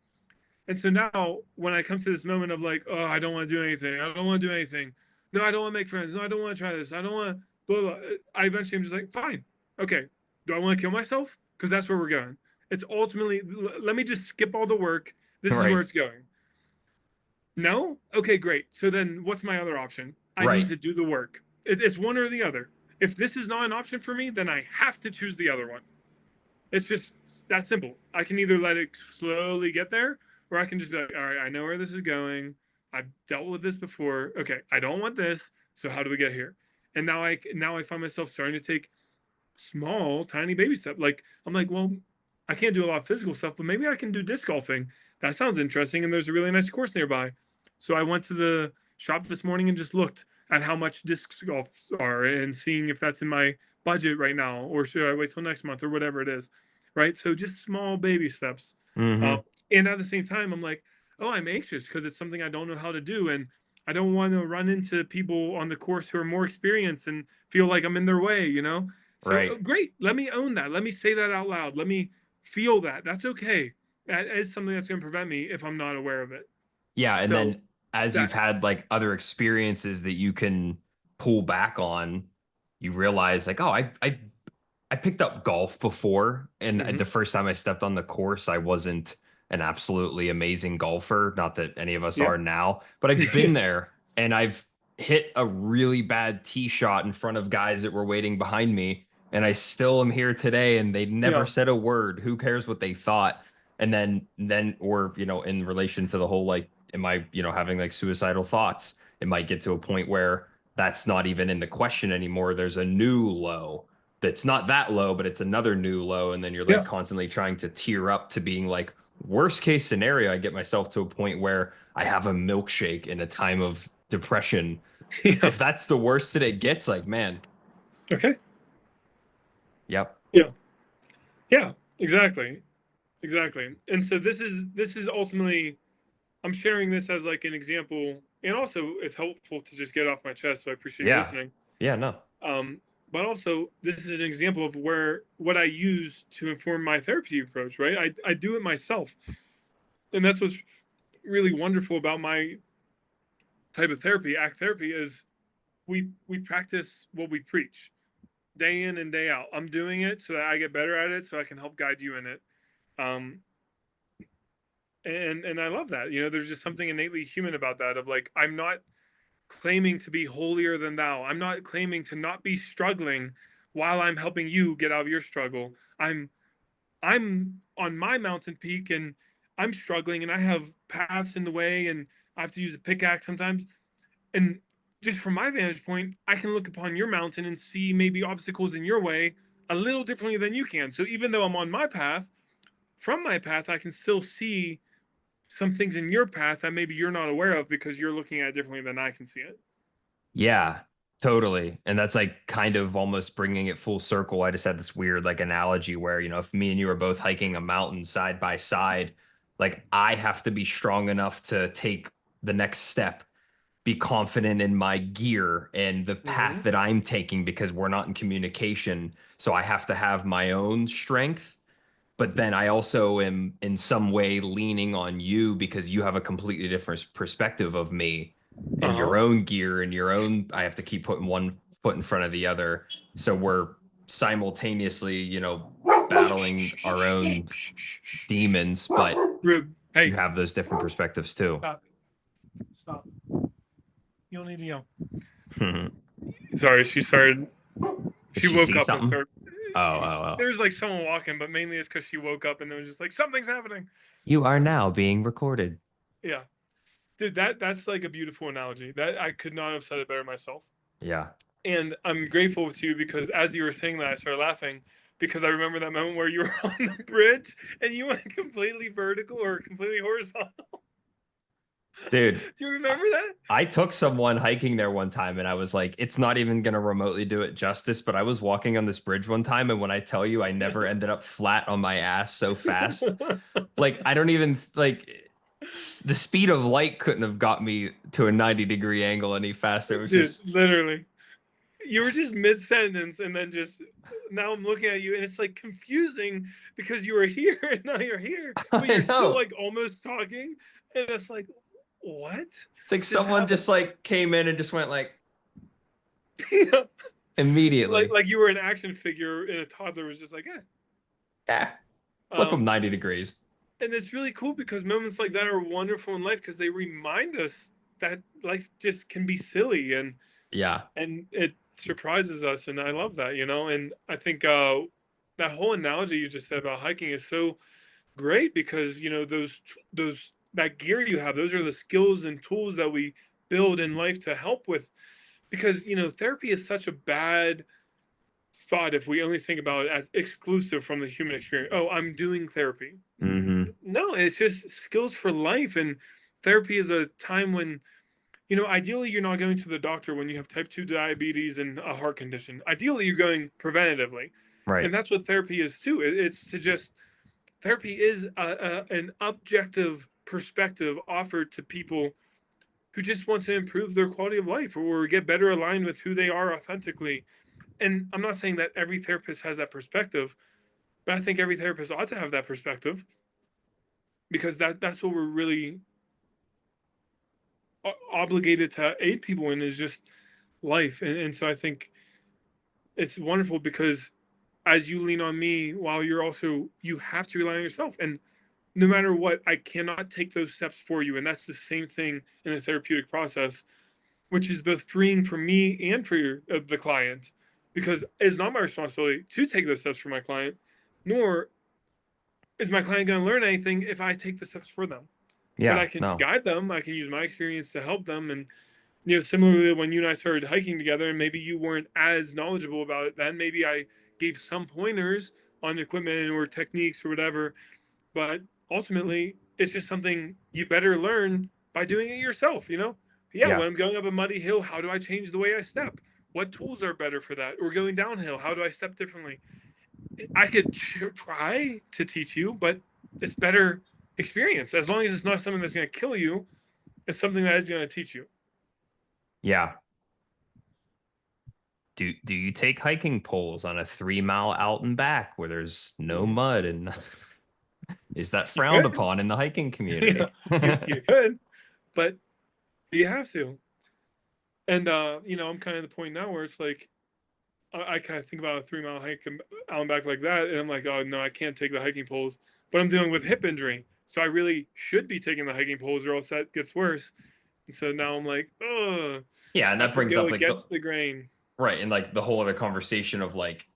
And so now when I come to this moment of like, oh, I don't want to do anything. I don't want to do anything. No, I don't want to make friends. No, I don't want to try this. I don't want to blah, blah. I eventually am just like, fine. Okay. Do I want to kill myself? Because that's where we're going. It's ultimately, let me just skip all the work. This is where Right. it's going. No? Okay, great. So then what's my other option? I need Right. to do the work. It's one or the other. If this is not an option for me, then I have to choose the other one. It's just that simple. I can either let it slowly get there, or I can just be like, all right, I know where this is going. I've dealt with this before. Okay, I don't want this. So how do we get here? And now I find myself starting to take small, tiny baby steps. Like I'm like, well, I can't do a lot of physical stuff, but maybe I can do disc golfing. That sounds interesting, and there's a really nice course nearby. So I went to the shop this morning and just looked at how much disc golf are and seeing if that's in my budget right now, or should I wait till next month, or whatever it is, right? So just small baby steps. Uh, Mm-hmm. and at the same time, I'm like, oh, I'm anxious because it's something I don't know how to do. And I don't want to run into people on the course who are more experienced and feel like I'm in their way, you know? So Right. great. Let me own that. Let me say that out loud. Let me feel that. That's okay. That is something that's going to prevent me if I'm not aware of it. Yeah, and So then as that, you've had like other experiences that you can pull back on, you realize like, oh, I picked up golf before, and the mhm. first time I stepped on the course, I wasn't an absolutely amazing golfer. Not that any of us Yeah. are now, but I've been there and I've hit a really bad tee shot in front of guys that were waiting behind me. And I still am here today, and they never Yeah. said a word. Who cares what they thought? And then, or, in relation to the whole like, am I, having like suicidal thoughts? It might get to a point where that's not even in the question anymore. There's a new low that's not that low, but it's another new low. And then you're like Yeah. constantly trying to tier up to being like, worst case scenario, I get myself to a point where I have a milkshake in a time of depression. Yeah. If that's the worst that it gets, like, man, Okay. yep. Yeah. Yeah. Exactly. Exactly. And so this is ultimately, I'm sharing this as like an example, and also it's helpful to just get off my chest. So I appreciate you Yeah. listening. Yeah, no. Um, but also, this is an example of where what I use to inform my therapy approach. Right, I do it myself, and that's what's really wonderful about my type of therapy. ACT therapy is we practice what we preach day in and day out. I'm doing it so that I get better at it, so I can help guide you in it. Um, and I love that. There's just something innately human about that. Of like, I'm not claiming to be holier than thou. I'm not claiming to not be struggling while I'm helping you get out of your struggle. I'm on my mountain peak and I'm struggling and I have paths in the way and I have to use a pickaxe sometimes. And just from my vantage point, I can look upon your mountain and see maybe obstacles in your way a little differently than you can. So even though I'm on my path, from my path, I can still see some things in your path that maybe you're not aware of because you're looking at it differently than I can see it. Yeah, totally. And that's like kind of almost bringing it full circle. I just had this weird like analogy where, if me and you are both hiking a mountain side by side, like I have to be strong enough to take the next step, be confident in my gear and the path Mm-hmm. that I'm taking because we're not in communication. So I have to have my own strength, but then I also am in some way leaning on you because you have a completely different perspective of me and Uh your own gear and your own. I have to keep putting one foot in front of the other. So we're simultaneously, battling our own demons, but Rube, you hey, have those different perspectives too. stop. Stop. You don't need to yell. Did Sorry, she started. She she woke see up and something? started. Oh, oh, oh. There's like someone walking, but mainly it's because she woke up and it was just like something's happening. You are now being recorded. Yeah, dude, that's like a beautiful analogy. That I could not have said it better myself. Yeah. And I'm grateful to you because as you were saying that, I started laughing because I remember that moment where you were on the bridge and you went completely vertical or completely horizontal. Dude, Do you I remember that? I took someone hiking there one time and I was like, it's not even gonna remotely do it justice, but I was walking on this bridge one time and when I tell you I never ended up flat on my ass so fast, like I don't even like the speed of light couldn't have got me to a 90-degree angle any faster. It was Dude, just literally. You were just mid sentence and then just now I'm looking at you and it's like confusing because you were here and now you're here, but I you're still know. like almost talking and it's like what It's like just someone happened? just like came in and just went like Yeah. like immediately. like you were an action figure and a toddler was just like Yeah, flip them um 90 degrees. and it's really cool because moments like that are wonderful in life because they remind us that life just can be silly Yeah. and it surprises us and I love that, and I think that whole analogy you just said about hiking is so great because those that gear you have, those are the skills and tools that we build in life to help with, because therapy is such a bad thought if we only think about it as exclusive from the human experience. Oh, I'm doing therapy. Hmm. No, it's just skills for life. And therapy is a time when ideally you're not going to the doctor when you have type 2 diabetes and a heart condition. Ideally you're going preventatively, Right. and that's what therapy is too. It's to just, therapy is an objective perspective offered to people who just want to improve their quality of life or get better aligned with who they are authentically. And I'm not saying that every therapist has that perspective, but I think every therapist ought to have that perspective because that's what we're really obligated to aid people in is just life. And so I think it's wonderful because as you lean on me while you have to rely on yourself. And no matter what, I cannot take those steps for you. And that's the same thing in the therapeutic process, which is both freeing for me and for the client, because it's not my responsibility to take those steps for my client, nor is my client going to learn anything if I take the steps for them. But I Yeah, can no. guide them. I can use my experience to help them. And similarly, when you and I started hiking together, and maybe you weren't as knowledgeable about it then, maybe I gave some pointers on equipment or techniques or whatever. But ultimately, it's just something you better learn by doing it yourself. Yeah, Yeah. when I'm going up a muddy hill, how do I change the way I step? What tools are better for that? Or going downhill, how do I step differently? I could try to teach you, but it's better experience. As long as it's not something that's going to kill you, it's something that is going to teach you. Yeah. Do you take hiking poles on a 3 mile out and back where there's no mud and is that You frowned could, upon in the hiking yeah, community? you could, but you have to. And I'm kind of the point now where it's like I kind of think about a 3 mile hike out and back like that, and I'm like, oh no, I can't take the hiking poles. But I'm dealing with hip injury, so I really should be taking the hiking poles, or else that gets worse. And so now I'm like, oh, Yeah, and I have that to brings go up like the against the grain. right and like the whole other conversation of like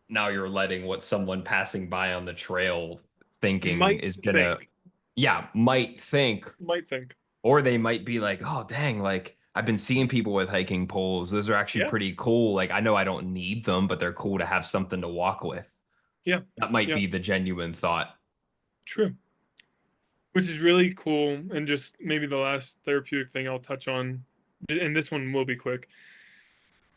now you're letting what someone passing by on the trail thinking Might is gonna think, yeah, might think, might think, or they might be like, oh dang, like I've been seeing people with hiking poles. Those are actually yeah, pretty cool. Like I know I don't need them, but they're cool to have something to walk with. yeah, That might yeah, be the genuine thought. true. Which is really cool, and just maybe the last therapeutic thing I'll touch on, and this one will be quick.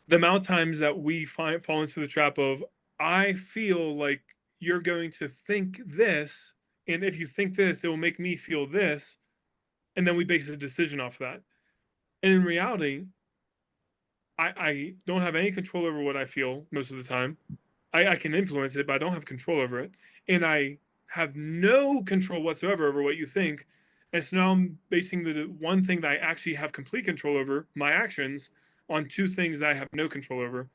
The amount of times that we fall into the trap of I feel like you're going to think this, and if you think this, it will make me feel this, and then we base a decision off of that. And in reality, I don't have any control over what I feel most of the time. I can influence it, but I don't have control over it. And I have no control whatsoever over what you think. And so now I'm basing the one thing that I actually have complete control over, my actions, on two things that I have no control over,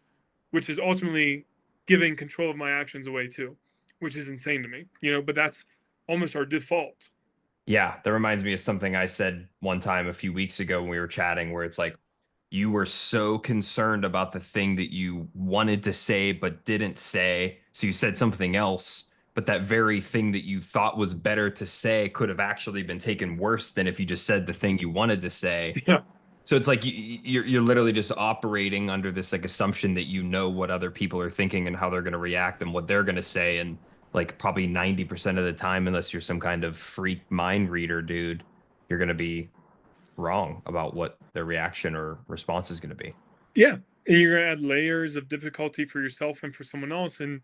which is ultimately giving control of my actions away too, which is insane to me. But that's almost our default. Yeah, that reminds me of something I said one time a few weeks ago when we were chatting, where it's like you were so concerned about the thing that you wanted to say but didn't say. So you said something else, but that very thing that you thought was better to say could have actually been taken worse than if you just said the thing you wanted to say. Yeah. So it's like you're literally just operating under this like assumption that you know what other people are thinking and how they're going to react and what they're going to say. And like probably 90% of the time, unless you're some kind of freak mind reader, dude, you're going to be wrong about what their reaction or response is going to be. Yeah. And you're going to add layers of difficulty for yourself and for someone else. And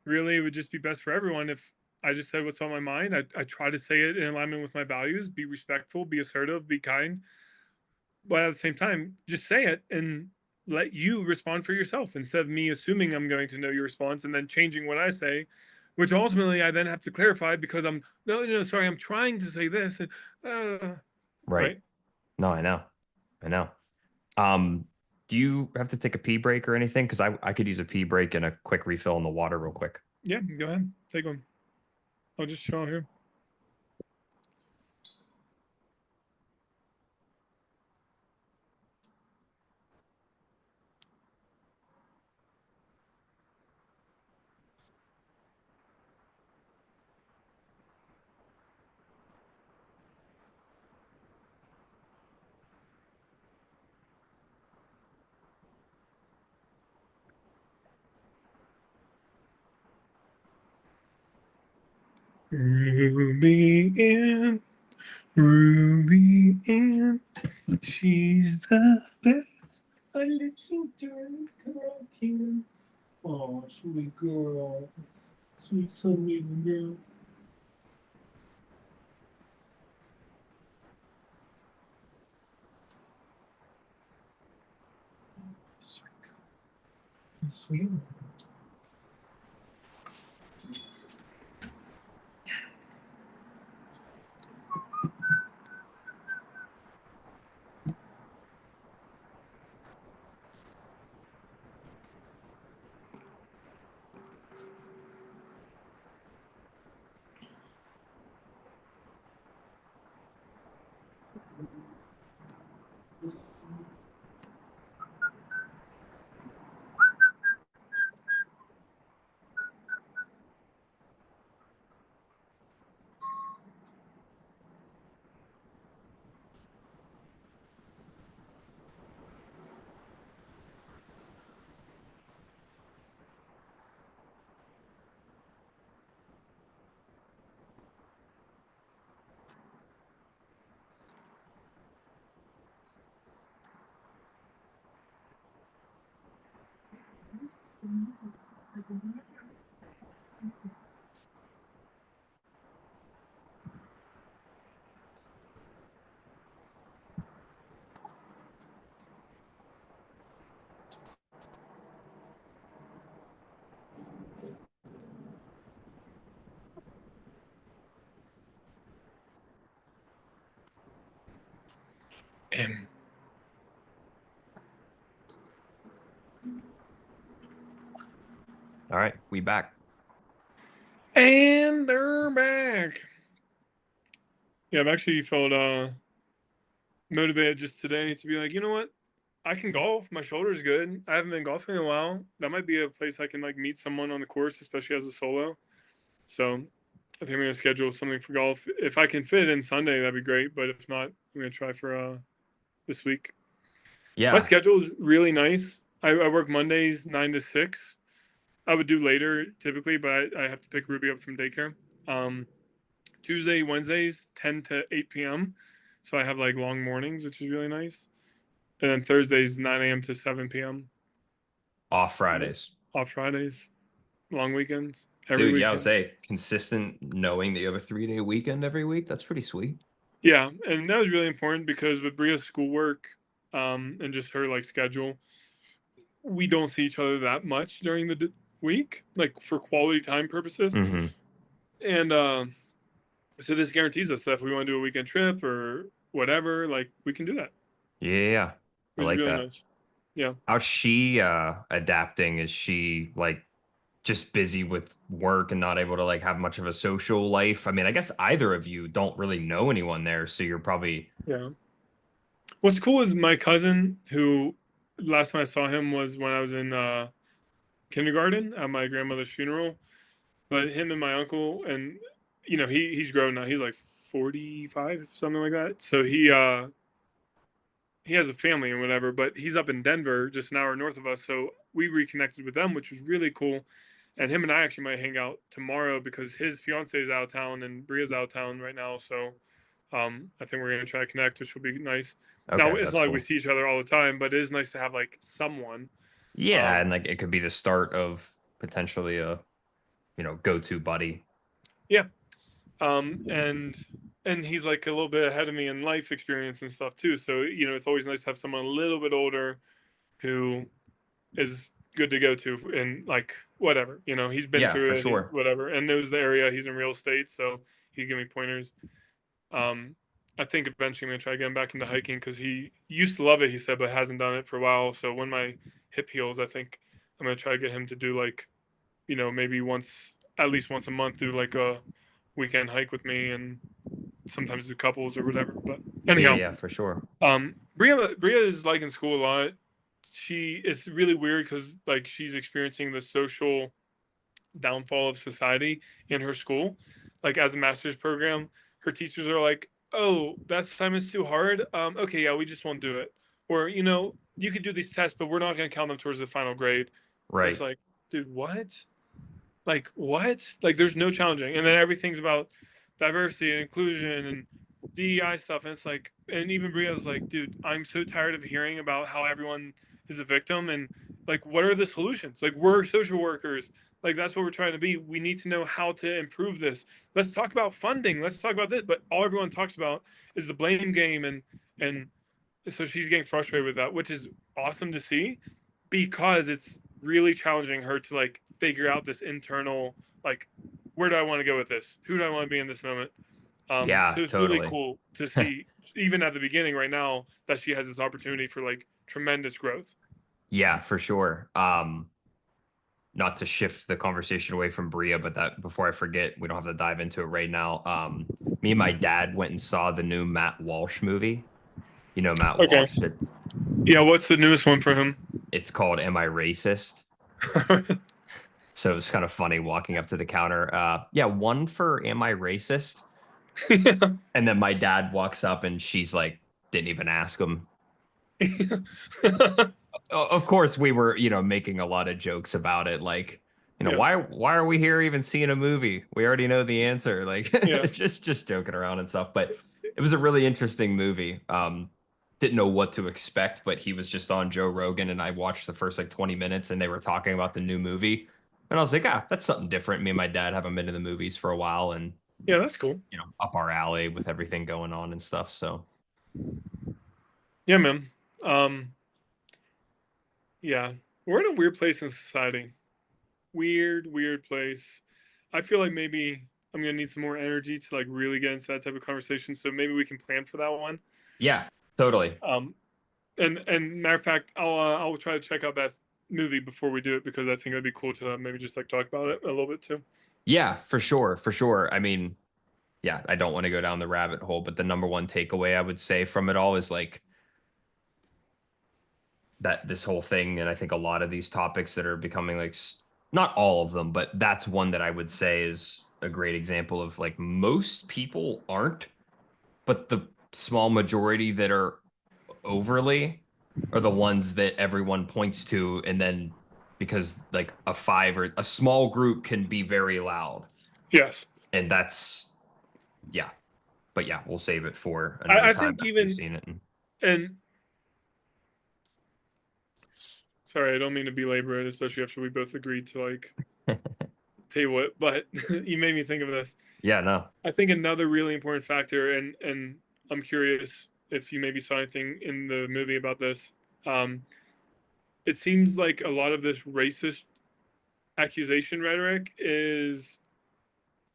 really, it would just be best for everyone if I just said what's on my mind. I try to say it in alignment with my values, be respectful, be assertive, be kind, but at the same time, just say it and let you respond for yourself instead of me assuming I'm going to know your response and then changing what I say, which ultimately I then have to clarify because I'm no, no, sorry, I'm trying to say this. Right. Right? No, I know. I know. Um, do you have to take a pee break or anything? Because I could use a pee break and a quick refill in the water real quick. Yeah, go ahead, take one. I'll just chill here. Ruby in, Ruby in, she's the best. I little dirty girl. Oh, sweet girl. Sweet, sunny girl. Sweet. And All right, we back. they're back. Yeah, I've actually felt motivated just today to be like, you know what? I can golf. My shoulder's good. I haven't been golfing in a while. That might be a place I can like meet someone on the course, especially as a solo. So I think I'm gonna schedule something for golf. If I can fit in Sunday, that'd be great. But if not, I'm gonna try for this week. My Yeah, schedule is really nice. I work Mondays 9 to 6. I would do later typically, but I have to pick Ruby up from daycare. Um, Tuesday, Wednesdays 10 to 8 p.m. So I have like long mornings, which is really nice. And then Thursdays 9 a.m. to 7 p.m. off And then Fridays. off Fridays, long weekends, every Dude, yeah, I would weekend. say consistent knowing that you have a 3-day weekend every week. That's pretty sweet. Yeah, and that was really important because with Bria's schoolwork, and just her like schedule, we don't see each other that much during the week, like for quality time purposes. Hmm. And so this guarantees us that if we want to do a weekend trip or whatever, like we can do that, Yeah, yeah, yeah. I which is like really that. nice. Yeah. How's she adapting? Is she like just busy with work and not able to like have much of a social life? I mean, I guess either of you don't really know anyone there, so you're probably Yeah. What's cool is my cousin, who last time I saw him was when I was in kindergarten at my grandmother's funeral. But him and my uncle, and he's grown now. He's like 45, something like that. So he has a family and whatever. But he's up in Denver, just an hour north of us. So we reconnected with them, which was really cool. And him and I actually might hang out tomorrow because his fiance is out of town and Bria's out of town right now. So I think we're gonna try to connect, which will be nice. Now okay, it's that's not like we cool. see each other all the time, but it is nice to have like someone. Yeah, and Um, like it could be the start of potentially a, go-to buddy. yeah, and he's like a little bit ahead of me in life experience and stuff too. So it's always nice to have someone a little bit older who is good to go to and like whatever. He's been Yeah, for through it. He's sure. whatever and knows the area. He's in real estate, so he give me pointers. Um, I think eventually I'm gonna try to get him back into hiking because he used to love it. He said, but hasn't done it for a while. So when my hip heals, I think I'm gonna try to get him to do like maybe at least once a month, do like a weekend hike with me, and sometimes do couples or whatever. But Yeah, anyhow, yeah, for sure. Bria is like in school a lot. It's really weird because like she's experiencing the social downfall of society in her school. Like as a master's program, her teachers are like, "Oh, that assignment's too hard. Okay, yeah, we just won't do it." Or you could do these tests, but we're not going to count them towards the final grade. And it's Right. like, dude, what? Like what? Like there's no challenging, and then everything's about diversity and inclusion and DEI stuff. And it's like, and even Bria's like, dude, I'm so tired of hearing about how everyone is a victim and like, what are the solutions? Like we're social workers. Like that's what we're trying to be. We need to know how to improve this. Let's talk about funding. Let's talk about this. But all everyone talks about is the blame game, and so she's getting frustrated with that, which is awesome to see because it's really challenging her to like figure out this internal, like, where do I want to go with this? Who do I want to be in this moment? Yeah, So it's really totally. cool to see, even at the beginning right now, that she has this opportunity for like tremendous growth. Yeah, for sure. Not to shift the conversation away from Bria, but that before I forget, we don't have to dive into it right now. Me and my dad went and saw the new Matt Walsh movie. You know Matt Okay. Walsh. Yeah. What's the newest one for him? It's called Am I Racist? So it was kind of funny walking up to the counter. Yeah, one for Am I Racist? Yeah. And then my dad walks up and she's like, didn't even ask him. Of course, we were, making a lot of jokes about it. Like, Yeah. why are we here even seeing a movie? We already know the answer. Like, Yeah. just joking around and stuff. But it was a really interesting movie. Didn't know what to expect, but he was just on Joe Rogan and I watched the first like 20 minutes and they were talking about the new movie. And I was like, that's something different. Me and my dad haven't been to the movies for a while and, Yeah. That's cool. up our alley with everything going on and stuff. So, Yeah, man. Um, yeah. We're in a weird place in society. Weird place. I feel like maybe I'm gonna need some more energy to like really get into that type of conversation. So maybe we can plan for that one. yeah, totally. Um, and matter of fact, I'll try to check out that movie before we do it because I think it'd be cool to maybe just like talk about it a little bit too. Yeah, for sure. For sure. I mean, yeah, I don't want to go down the rabbit hole, but the number one takeaway I would say from it all is like that this whole thing, and I think a lot of these topics that are becoming like not all of them, but that's one that I would say is a great example of like most people aren't, but the small majority that are overly are the ones that everyone points to, and then because like a five or a small group can be very loud, Yes, and that's yeah. But yeah, we'll save it for another I time think after we've even seen it. and sorry, I don't mean to belabor it, especially after we both agreed to like tell you what, but you made me think of this. Yeah, no. I think another really important factor, and I'm curious if you maybe saw anything in the movie about this. Um, it seems like a lot of this racist accusation rhetoric is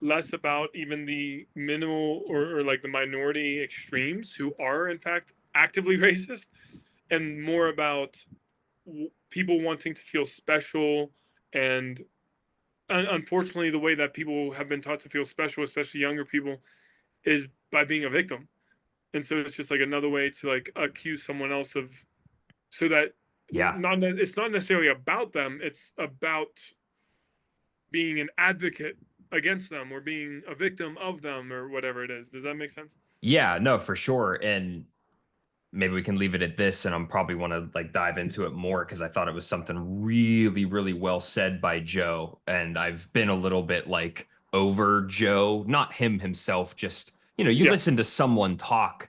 less about even the minimal or like the minority extremes who are in fact actively racist, and more about people wanting to feel special. And unfortunately, the way that people have been taught to feel special, especially younger people, is by being a victim. And so it's just like another way to like accuse someone else of, so that Yeah. not, it's not necessarily about them, it's about being an advocate against them or being a victim of them or whatever it is. Does that make sense? Yeah, no, for sure. And maybe we can leave it at this and I'm probably want to like dive into it more because I thought it was something really, really well said by Joe. And I've been a little bit like over Joe, not him himself, just, you Yes. listen to someone talk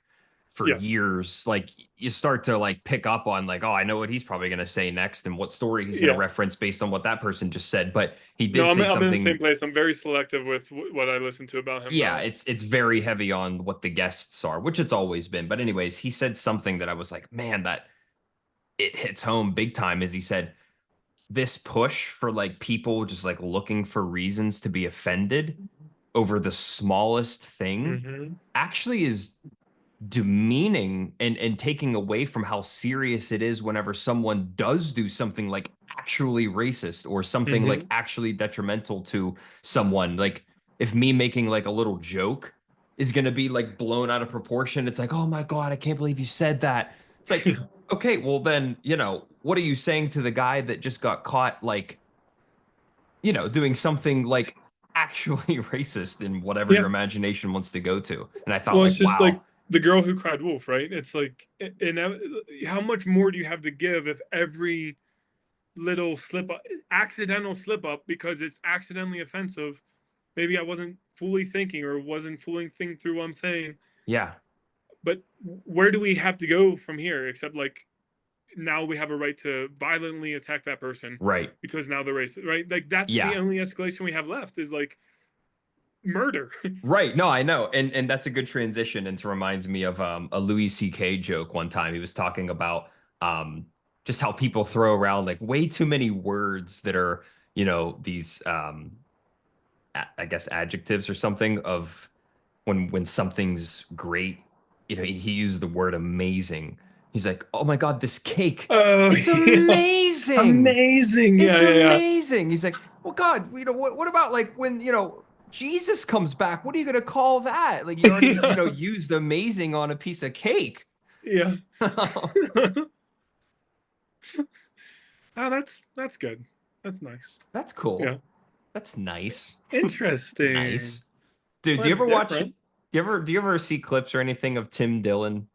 for Yes. years, like you start to like pick up on like, oh, I know what he's probably going to say next and what story he's going to Yeah. reference based on what that person just said. But he No, did I'm say I'm in the same something. place. I'm very selective with what I listen to about him Yeah, now. it's very heavy on what the guests are, which it's always been. But anyways, he said something that I was like, man, that it hits home big time. Is he said this push for like people just like looking for reasons to be offended over the smallest thing Mm-hmm. actually is demeaning and taking away from how serious it is whenever someone does do something like actually racist or something like Mm-hmm. actually detrimental to someone. Like if me making like a little joke is going to be like blown out of proportion, it's like, oh my God, I can't believe you said that. It's like, okay, well then, what are you saying to the guy that just got caught like, doing something like actually racist in whatever Yeah. your imagination wants to go to? And I thought Well, it's like, just like wow. the girl who cried wolf, right? It's like, and how much more do you have to give if every little slip up, accidental slip up, because it's accidentally offensive? Maybe I wasn't fully thinking or wasn't fully thinking through what I'm saying. Yeah. But where do we have to go from here? Except like now we have a right to violently attack that person Right. because now they're racist, right? Like that's the Yeah. only escalation we have left is like murder. Right. No, I know. And that's a good transition and it reminds me of a Louis C.K. joke one time. He was talking about just how people throw around like way too many words that are, these I guess adjectives or something of when something's great. He used the word amazing. He's like, "Oh my God, this cake. Oh It's yeah, amazing. amazing. It's Yeah, amazing." He's like, "Well, God, what about like when, Jesus comes back? What are you gonna call that? Like you already, yeah, yeah, used amazing on a piece of cake." yeah. Oh, that's good. That's nice. That's Yeah, cool. That's nice. interesting. Nice. Dude, Well, that's different. do you ever see clips or anything of Tim Dillon?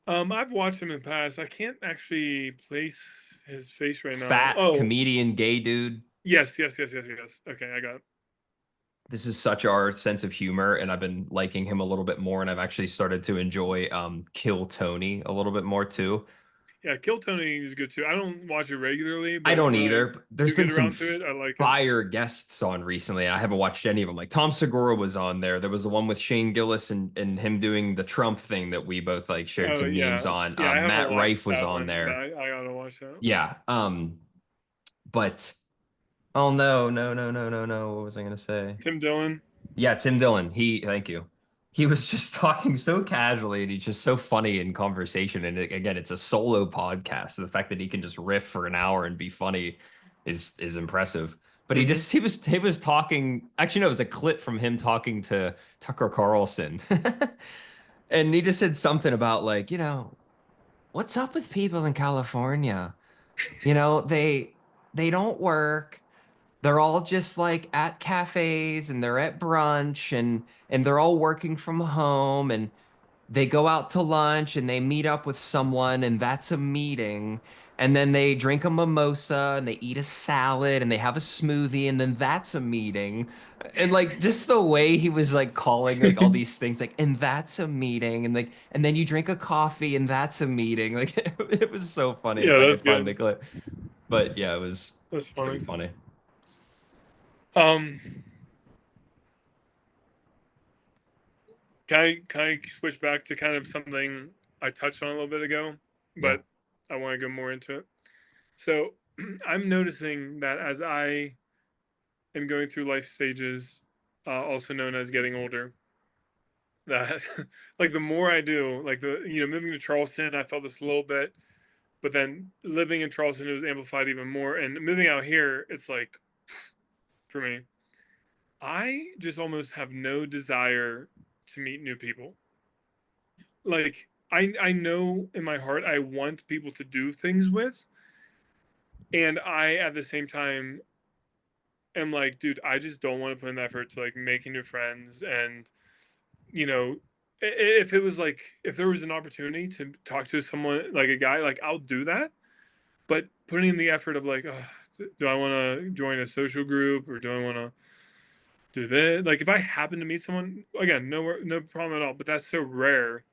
I've watched him in the past. I can't actually place his face right now. Fat Oh, comedian gay dude. yes, yes, yes, yes, yes. Okay, I got it. This is such our sense of humor, and I've been liking him a little bit more, and I've actually started to enjoy Kill Tony a little bit more too. Yeah, Kill Tony is good too. I don't watch it regularly, I but don't when I either. But there's do been get some around to it, I like it. fire guests on recently. I haven't watched any of them. Like Tom Segura was on there. There was the one with Shane Gillis and him doing the Trump thing that we both like shared Oh some memes yeah, on. yeah. I haven't Matt Rife watched was that on one. there. I gotta watch that. Yeah. But oh no, no, no, no, no, no. What was I gonna say? Tim Dillon. Yeah, Tim Dillon. Thank you. He was just talking so casually and he's just so funny in conversation. And again, it's a solo podcast. So the fact that he can just riff for an hour and be funny is impressive. But Hmm. he was talking. Actually, no, it was a clip from him talking to Tucker Carlson. And he just said something about like, what's up with people in California? They don't work. They're all just like at cafes and they're at brunch and they're all working from home and they go out to lunch and they meet up with someone and that's a meeting. And then they drink a mimosa and they eat a salad and they have a smoothie and then that's a meeting. And like just the way he was like calling like all these things like and that's a meeting and like and then you drink a coffee and that's a meeting. Like it was so funny if Yeah, I that's could find the good. clip. But yeah, it was That's pretty funny. funny. Um, can I switch back to kind of something I touched on a little bit ago, Yeah. but I want to go more into it. So I'm noticing that as I am going through life stages, also known as getting older, that like the more I do, like moving to Charleston, I felt this a little bit, but then living in Charleston, it was amplified even more. And moving out here, it's like for me, I just almost have no desire to meet new people. Like I know in my heart I want people to do things with, and I at the same time am like, dude, I just don't want to put in the effort to like making new friends. And you know, if it was like if there was an opportunity to talk to someone like a guy, like I'll do that. But putting in the effort of like, do I want to join a social group or do I want to do this? Like if I happen to meet someone, again, no problem at all. But that's so rare.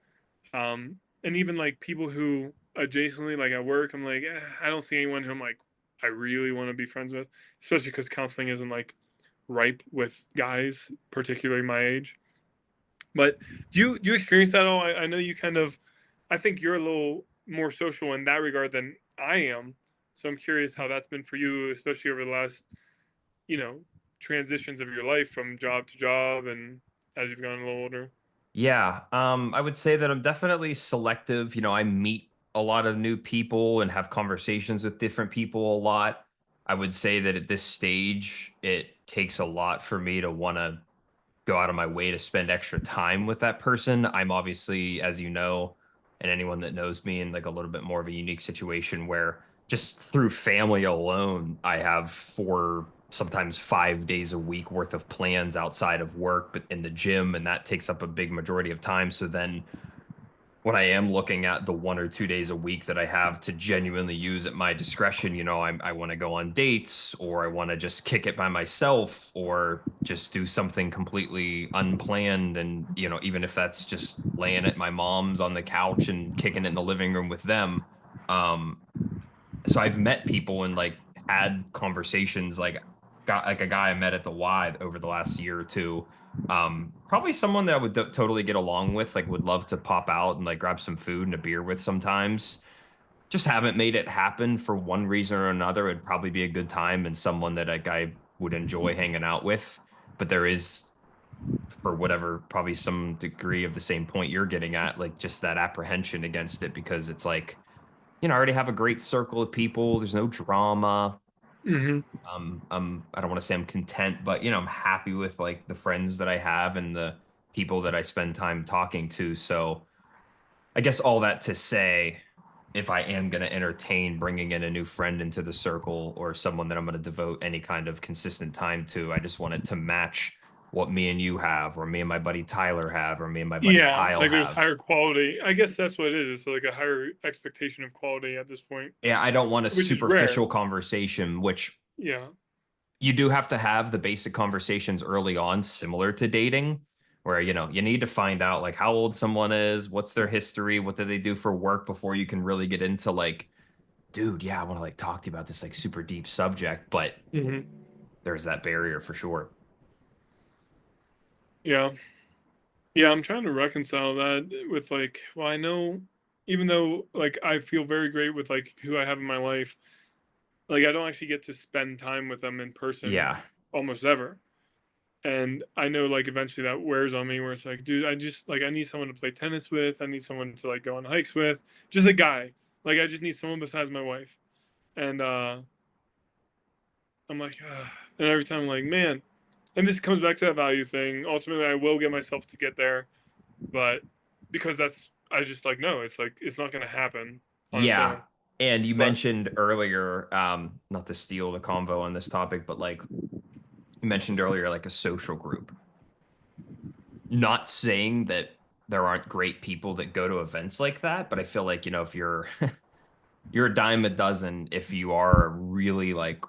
And even like people who adjacently, like at work, I'm like, I don't see anyone who I'm like, I really want to be friends with, especially because counseling isn't like ripe with guys, particularly my age. But do you experience that at all? I know you kind of, I think you're a little more social in that regard than I am. So I'm curious how that's been for you, especially over the last, you know, transitions of your life from job to job and as you've gotten a little older. Yeah, I would say that I'm definitely selective. I meet a lot of new people and have conversations with different people a lot. I would say that at this stage, it takes a lot for me to want to go out of my way to spend extra time with that person. I'm obviously, as you know, and anyone that knows me, in like a little bit more of a unique situation where just through family alone, I have 4, sometimes 5 days a week worth of plans outside of work, but in the gym, and that takes up a big majority of time. So then when I am looking at the 1 or 2 days a week that I have to genuinely use at my discretion, I want to go on dates or I want to just kick it by myself or just do something completely unplanned. And, even if that's just laying at my mom's on the couch and kicking it in the living room with them. Um, so I've met people and like had conversations got like a guy I met at the Y over the last year or two. Probably someone that I would totally get along with, like would love to pop out and like grab some food and a beer with sometimes. just haven't made it happen for one reason or another. It'd probably be a good time and someone that like I would enjoy hanging out with. But there is, for whatever, probably some degree of the same point you're getting at, like just that apprehension against it because it's like, I already have a great circle of people. There's no drama. Hmm. I don't want to say I'm content, but I'm happy with like the friends that I have and the people that I spend time talking to. So I guess all that to say, if I am going to entertain bringing in a new friend into the circle or someone that I'm going to devote any kind of consistent time to, I just want it to match what me and you have, or me and my buddy Tyler have, or me and my buddy Yeah, Kyle like there's have. higher quality. I guess that's what it is. It's like a higher expectation of quality at this point, Yeah, I don't want a which is rare. superficial conversation, which Yeah. you do have to have the basic conversations early on, similar to dating, where you need to find out like how old someone is, what's their history, what do they do for work before you can really get into like, dude, yeah, I want to like talk to you about this like super deep subject, but Hmm. there's that barrier for sure. Yeah. Yeah, I'm trying to reconcile that with like, well, I know even though like I feel very great with like who I have in my life, like I don't actually get to spend time with them in person Yeah. almost ever. And I know like eventually that wears on me where it's like, dude, I just like I need someone to play tennis with. I need someone to like go on hikes with. Just a guy. Like I just need someone besides my wife. And I'm like, and every time I'm like, man, and this comes back to that value thing. Ultimately, I will get myself to get there, but because that's I just like no, it's like it's not gonna happen on its Yeah. own. And you But mentioned earlier, not to steal the convo on this topic, but like you mentioned earlier, like a social group. Not saying that there aren't great people that go to events like that, but I feel like, if you're a dime a dozen if you are a really like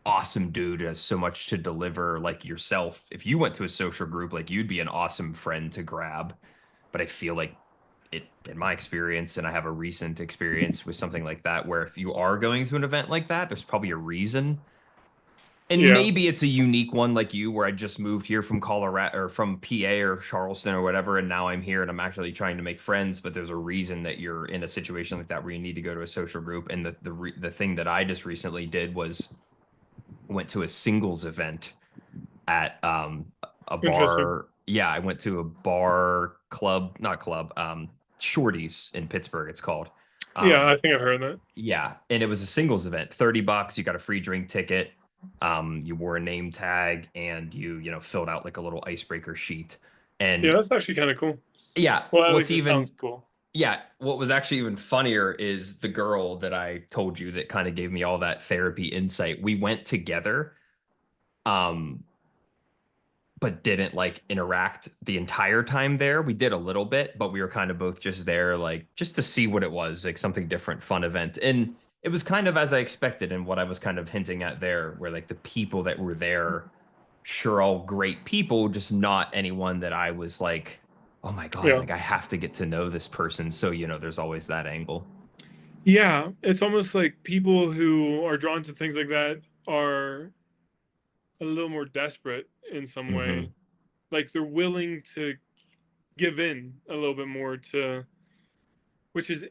awesome dude who has so much to deliver like yourself. If you went to a social group, like you'd be an awesome friend to grab. But I feel like it, in my experience, and I have a recent experience with something like that, where if you are going to an event like that, there's probably a reason. And yeah, maybe it's a unique one like you, where I just moved here from Colorado or from PA or Charleston or whatever, and now I'm here and I'm actually trying to make friends. But there's a reason that you're in a situation like that where you need to go to a social group. And the thing that I just recently did was went to a singles event at a interesting. bar. Yeah, I went to a bar club, not club, Shorty's in Pittsburgh, it's called. Yeah, Um, I think I've heard that. yeah, and it was a singles event, $30, you got a free drink ticket. You wore a name tag and you filled out like a little icebreaker sheet. Yeah, And that's actually kind of cool. yeah, Well, at what's least it sounds even cool. yeah, what was actually even funnier is the girl that I told you that kind of gave me all that therapy insight. We went together. Um, but didn't like interact the entire time there. We did a little bit, but we were kind of both just there, like just to see what it was, like something different, fun event. And it was kind of as I expected and what I was kind of hinting at there, where like the people that were there, sure, all great people, just not anyone that I was like, oh my God, Yeah, like I have to get to know this person. So, there's always that angle. yeah. It's almost like people who are drawn to things like that are a little more desperate in some way. Hmm. Like they're willing to give in a little bit more to, which is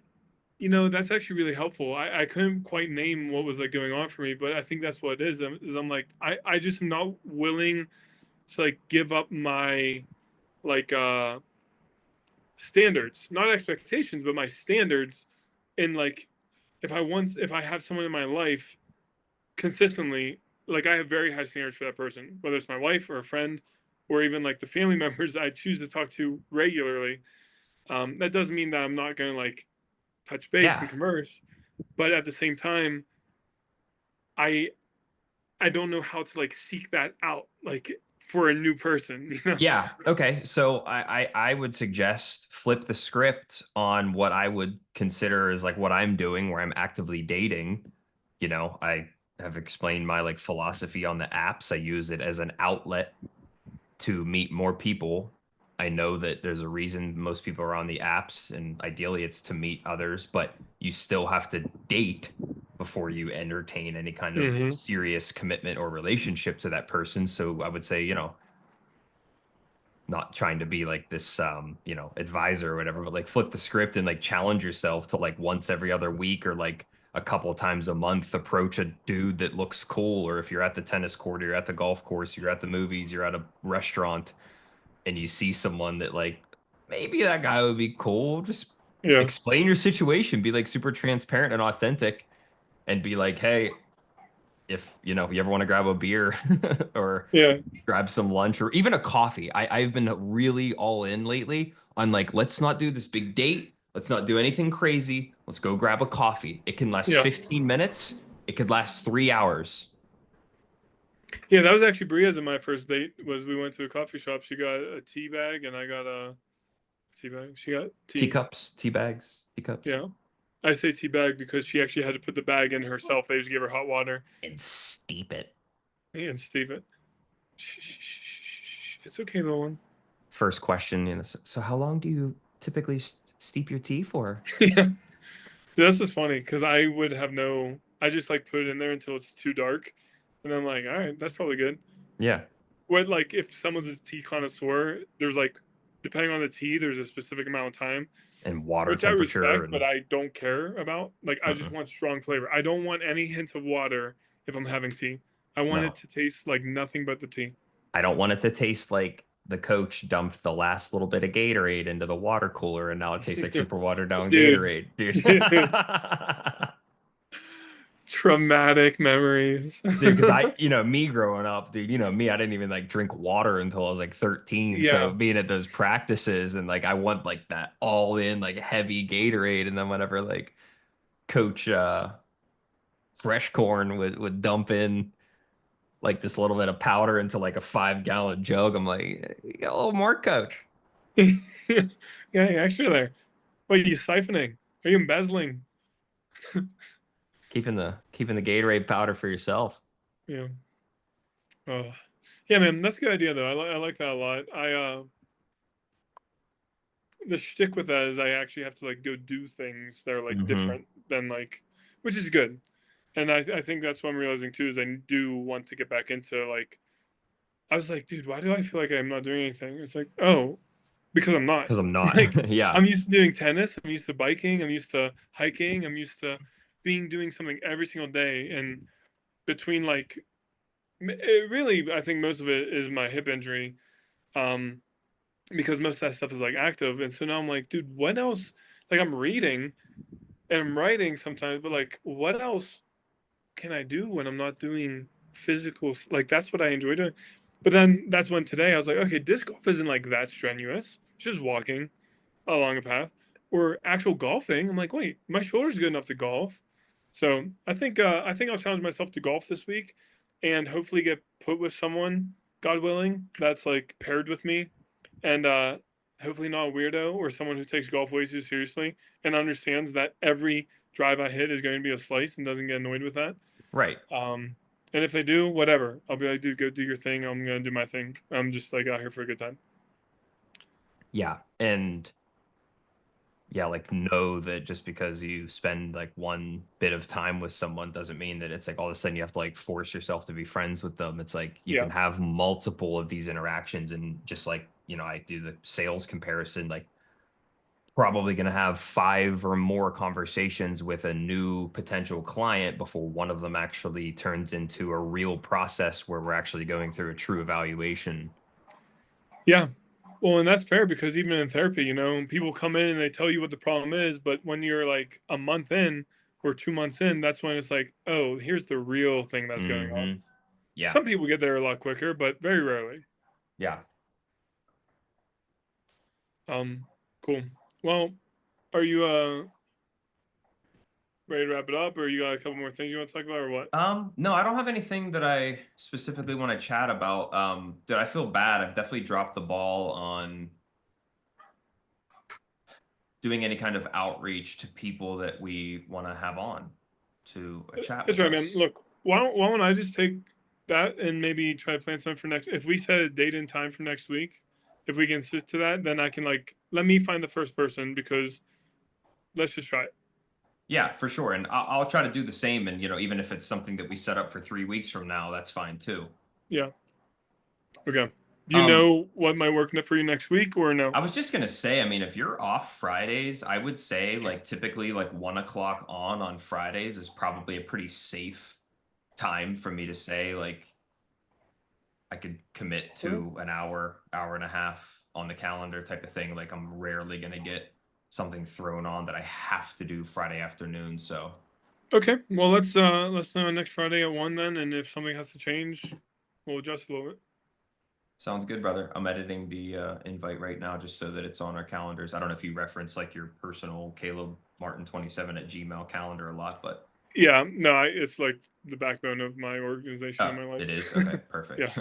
that's actually really helpful. I couldn't quite name what was like going on for me, but I think that's what it is. Is I'm like I just am not willing to like give up my like standards, not expectations, but my standards. And like if I have someone in my life consistently, like I have very high standards for that person, whether it's my wife or a friend, or even like the family members I choose to talk to regularly. That doesn't mean that I'm not going to like touch base Yeah. and converse, but at the same time, I I don't know how to like seek that out like for a new person. Yeah. Okay. So I would suggest flip the script on what I would consider as like what I'm doing, where I'm actively dating. I have explained my like philosophy on the apps. I use it as an outlet to meet more people. I know that there's a reason most people are on the apps, and ideally it's to meet others, but you still have to date before you entertain any kind of Hmm. serious commitment or relationship to that person. So I would say, not trying to be like this advisor or whatever, but like flip the script and like challenge yourself to like once every other week or like a couple times a month approach a dude that looks cool. Or if you're at the tennis court, or you're at the golf course, you're at the movies, you're at a restaurant, and you see someone that like maybe that guy would be cool, just Yeah. explain your situation, be like super transparent and authentic, and be like, hey, if you ever want to grab a beer or Yeah. grab some lunch or even a coffee. I've been really all in lately on like, let's not do this big date. Let's not do anything crazy. Let's go grab a coffee. It can last Yeah. 15 minutes. It could last 3 hours. Yeah. That was actually Bria's in my first date. Was we went to a coffee shop. She got a tea bag, and I got a tea bag. She got tea. Teacups, tea bags, teacups. Yeah. I say tea bag because she actually had to put the bag in herself. They just gave her hot water And steep it. and steep it. Shh, shh, shh, shh, shh. It's okay, little one. First question, so how long do you typically steep your tea for? Yeah. That's just funny because I would have no. I just like put it in there until it's too dark, and I'm like, all right, that's probably good. Yeah. What like if someone's a tea connoisseur, there's like, depending on the tea, there's a specific amount of time, And water which I temperature respect, but and I don't care about. Like I just mm-mm. want strong flavor. I don't want any hint of water if I'm having tea. I want it No. to taste like nothing but the tea. I don't want it to taste like the coach dumped the last little bit of Gatorade into the water cooler and now it tastes like super watered down Dude, Gatorade, dude. dude, traumatic memories. Dude, because me growing up, dude, me, I didn't even like drink water until I was like 13. So Yeah. being at those practices and like I want like that all in like heavy Gatorade, and then whenever like coach fresh corn would dump in like this little bit of powder into like a 5-gallon jug, I'm like, you got a little more, coach. Yeah, extra there. What are you siphoning? Are you embezzling? Keeping the Gatorade powder for yourself. Yeah. Oh, yeah, man. That's a good idea, though. I like that a lot. The shtick with that is I actually have to like go do things that are like Hmm. different than like, which is good. And I think that's what I'm realizing too is I do want to get back into like, I was like, dude, why do I feel like I'm not doing anything? It's like, oh, because I'm not. Because I'm not. Like, Yeah. I'm used to doing tennis. I'm used to biking. I'm used to hiking. I'm used to doing something every single day. And between like, it really, I think most of it is my hip injury. Um, because most of that stuff is like active. And so now I'm like, dude, what else? Like, I'm reading and I'm writing sometimes, but like, what else can I do when I'm not doing physical? Like, that's what I enjoy doing. But then that's when today I was like, okay, disc golf isn't like that strenuous. It's just walking along a path or actual golfing. I'm like, wait, my shoulder's good enough to golf. So I think I'll challenge myself to golf this week, and hopefully get put with someone, God willing, that's like paired with me, and hopefully not a weirdo or someone who takes golf way too seriously and understands that every drive I hit is going to be a slice and doesn't get annoyed with that. Right. Um, and if they do, whatever, I'll be like, dude, go do your thing. I'm gonna do my thing. I'm just like out here for a good time. Yeah. And yeah, like know that just because you spend like one bit of time with someone doesn't mean that it's like all of a sudden you have to like force yourself to be friends with them. It's like you Yeah, can have multiple of these interactions, and just like, I do the sales comparison, like probably going to have 5 or more conversations with a new potential client before one of them actually turns into a real process where we're actually going through a true evaluation. yeah. Well, and that's fair because even in therapy, people come in and they tell you what the problem is, but when you're like a month in or 2 months in, that's when it's like, oh, here's the real thing that's going on. Hmm. Yeah. Some people get there a lot quicker, but very rarely. Yeah. Um, cool. Well, are you ready to wrap it up, or you got a couple more things you want to talk about, or what? No, I don't have anything that I specifically want to chat about. Dude, I feel bad. I've definitely dropped the ball on doing any kind of outreach to people that we want to have on to a chat That's with right, man. us. Look, why don't I just take that and maybe try to plan something for next? If we set a date and time for next week, if we can stick to that, then I can like let me find the first person because let's just try it. Yeah, for sure. And I'll try to do the same. And, even if it's something that we set up for 3 weeks from now, that's fine too. Yeah. Okay. Do you Um, know what might work for you next week or no? I was just gonna say, I mean, if you're off Fridays, I would say like typically like 1 o'clock on Fridays is probably a pretty safe time for me to say like I could commit Okay. to an hour, hour and a half on the calendar type of thing. Like I'm rarely gonna get something thrown on that I have to do Friday afternoon. So Okay. Well, let's plan on next Friday at 1 then, and if something has to change, we'll adjust a little bit. sounds good, brother. I'm editing the invite right now just so that it's on our calendars. I don't know if you reference like your personal Caleb Martin 27 at Gmail calendar a lot, but Yeah, no, it's like the backbone of my organization in oh, my it life. is okay, Yeah, perfect.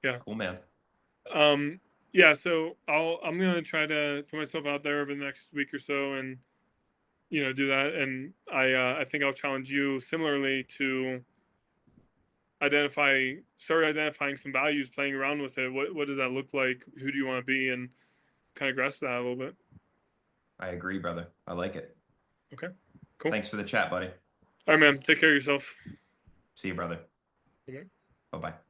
yeah. Cool, man. Um, yeah. So I'm gonna try to put myself out there over the next week or so, and do that. And I think I'll challenge you similarly to start identifying some values, playing around with it. What does that look like? Who do you want to be? And kind of grasp that a little bit. I agree, brother. I like it. Okay, cool. Thanks for the chat, buddy. All right, man. Take care of yourself. See you, brother. Okay. Bye bye.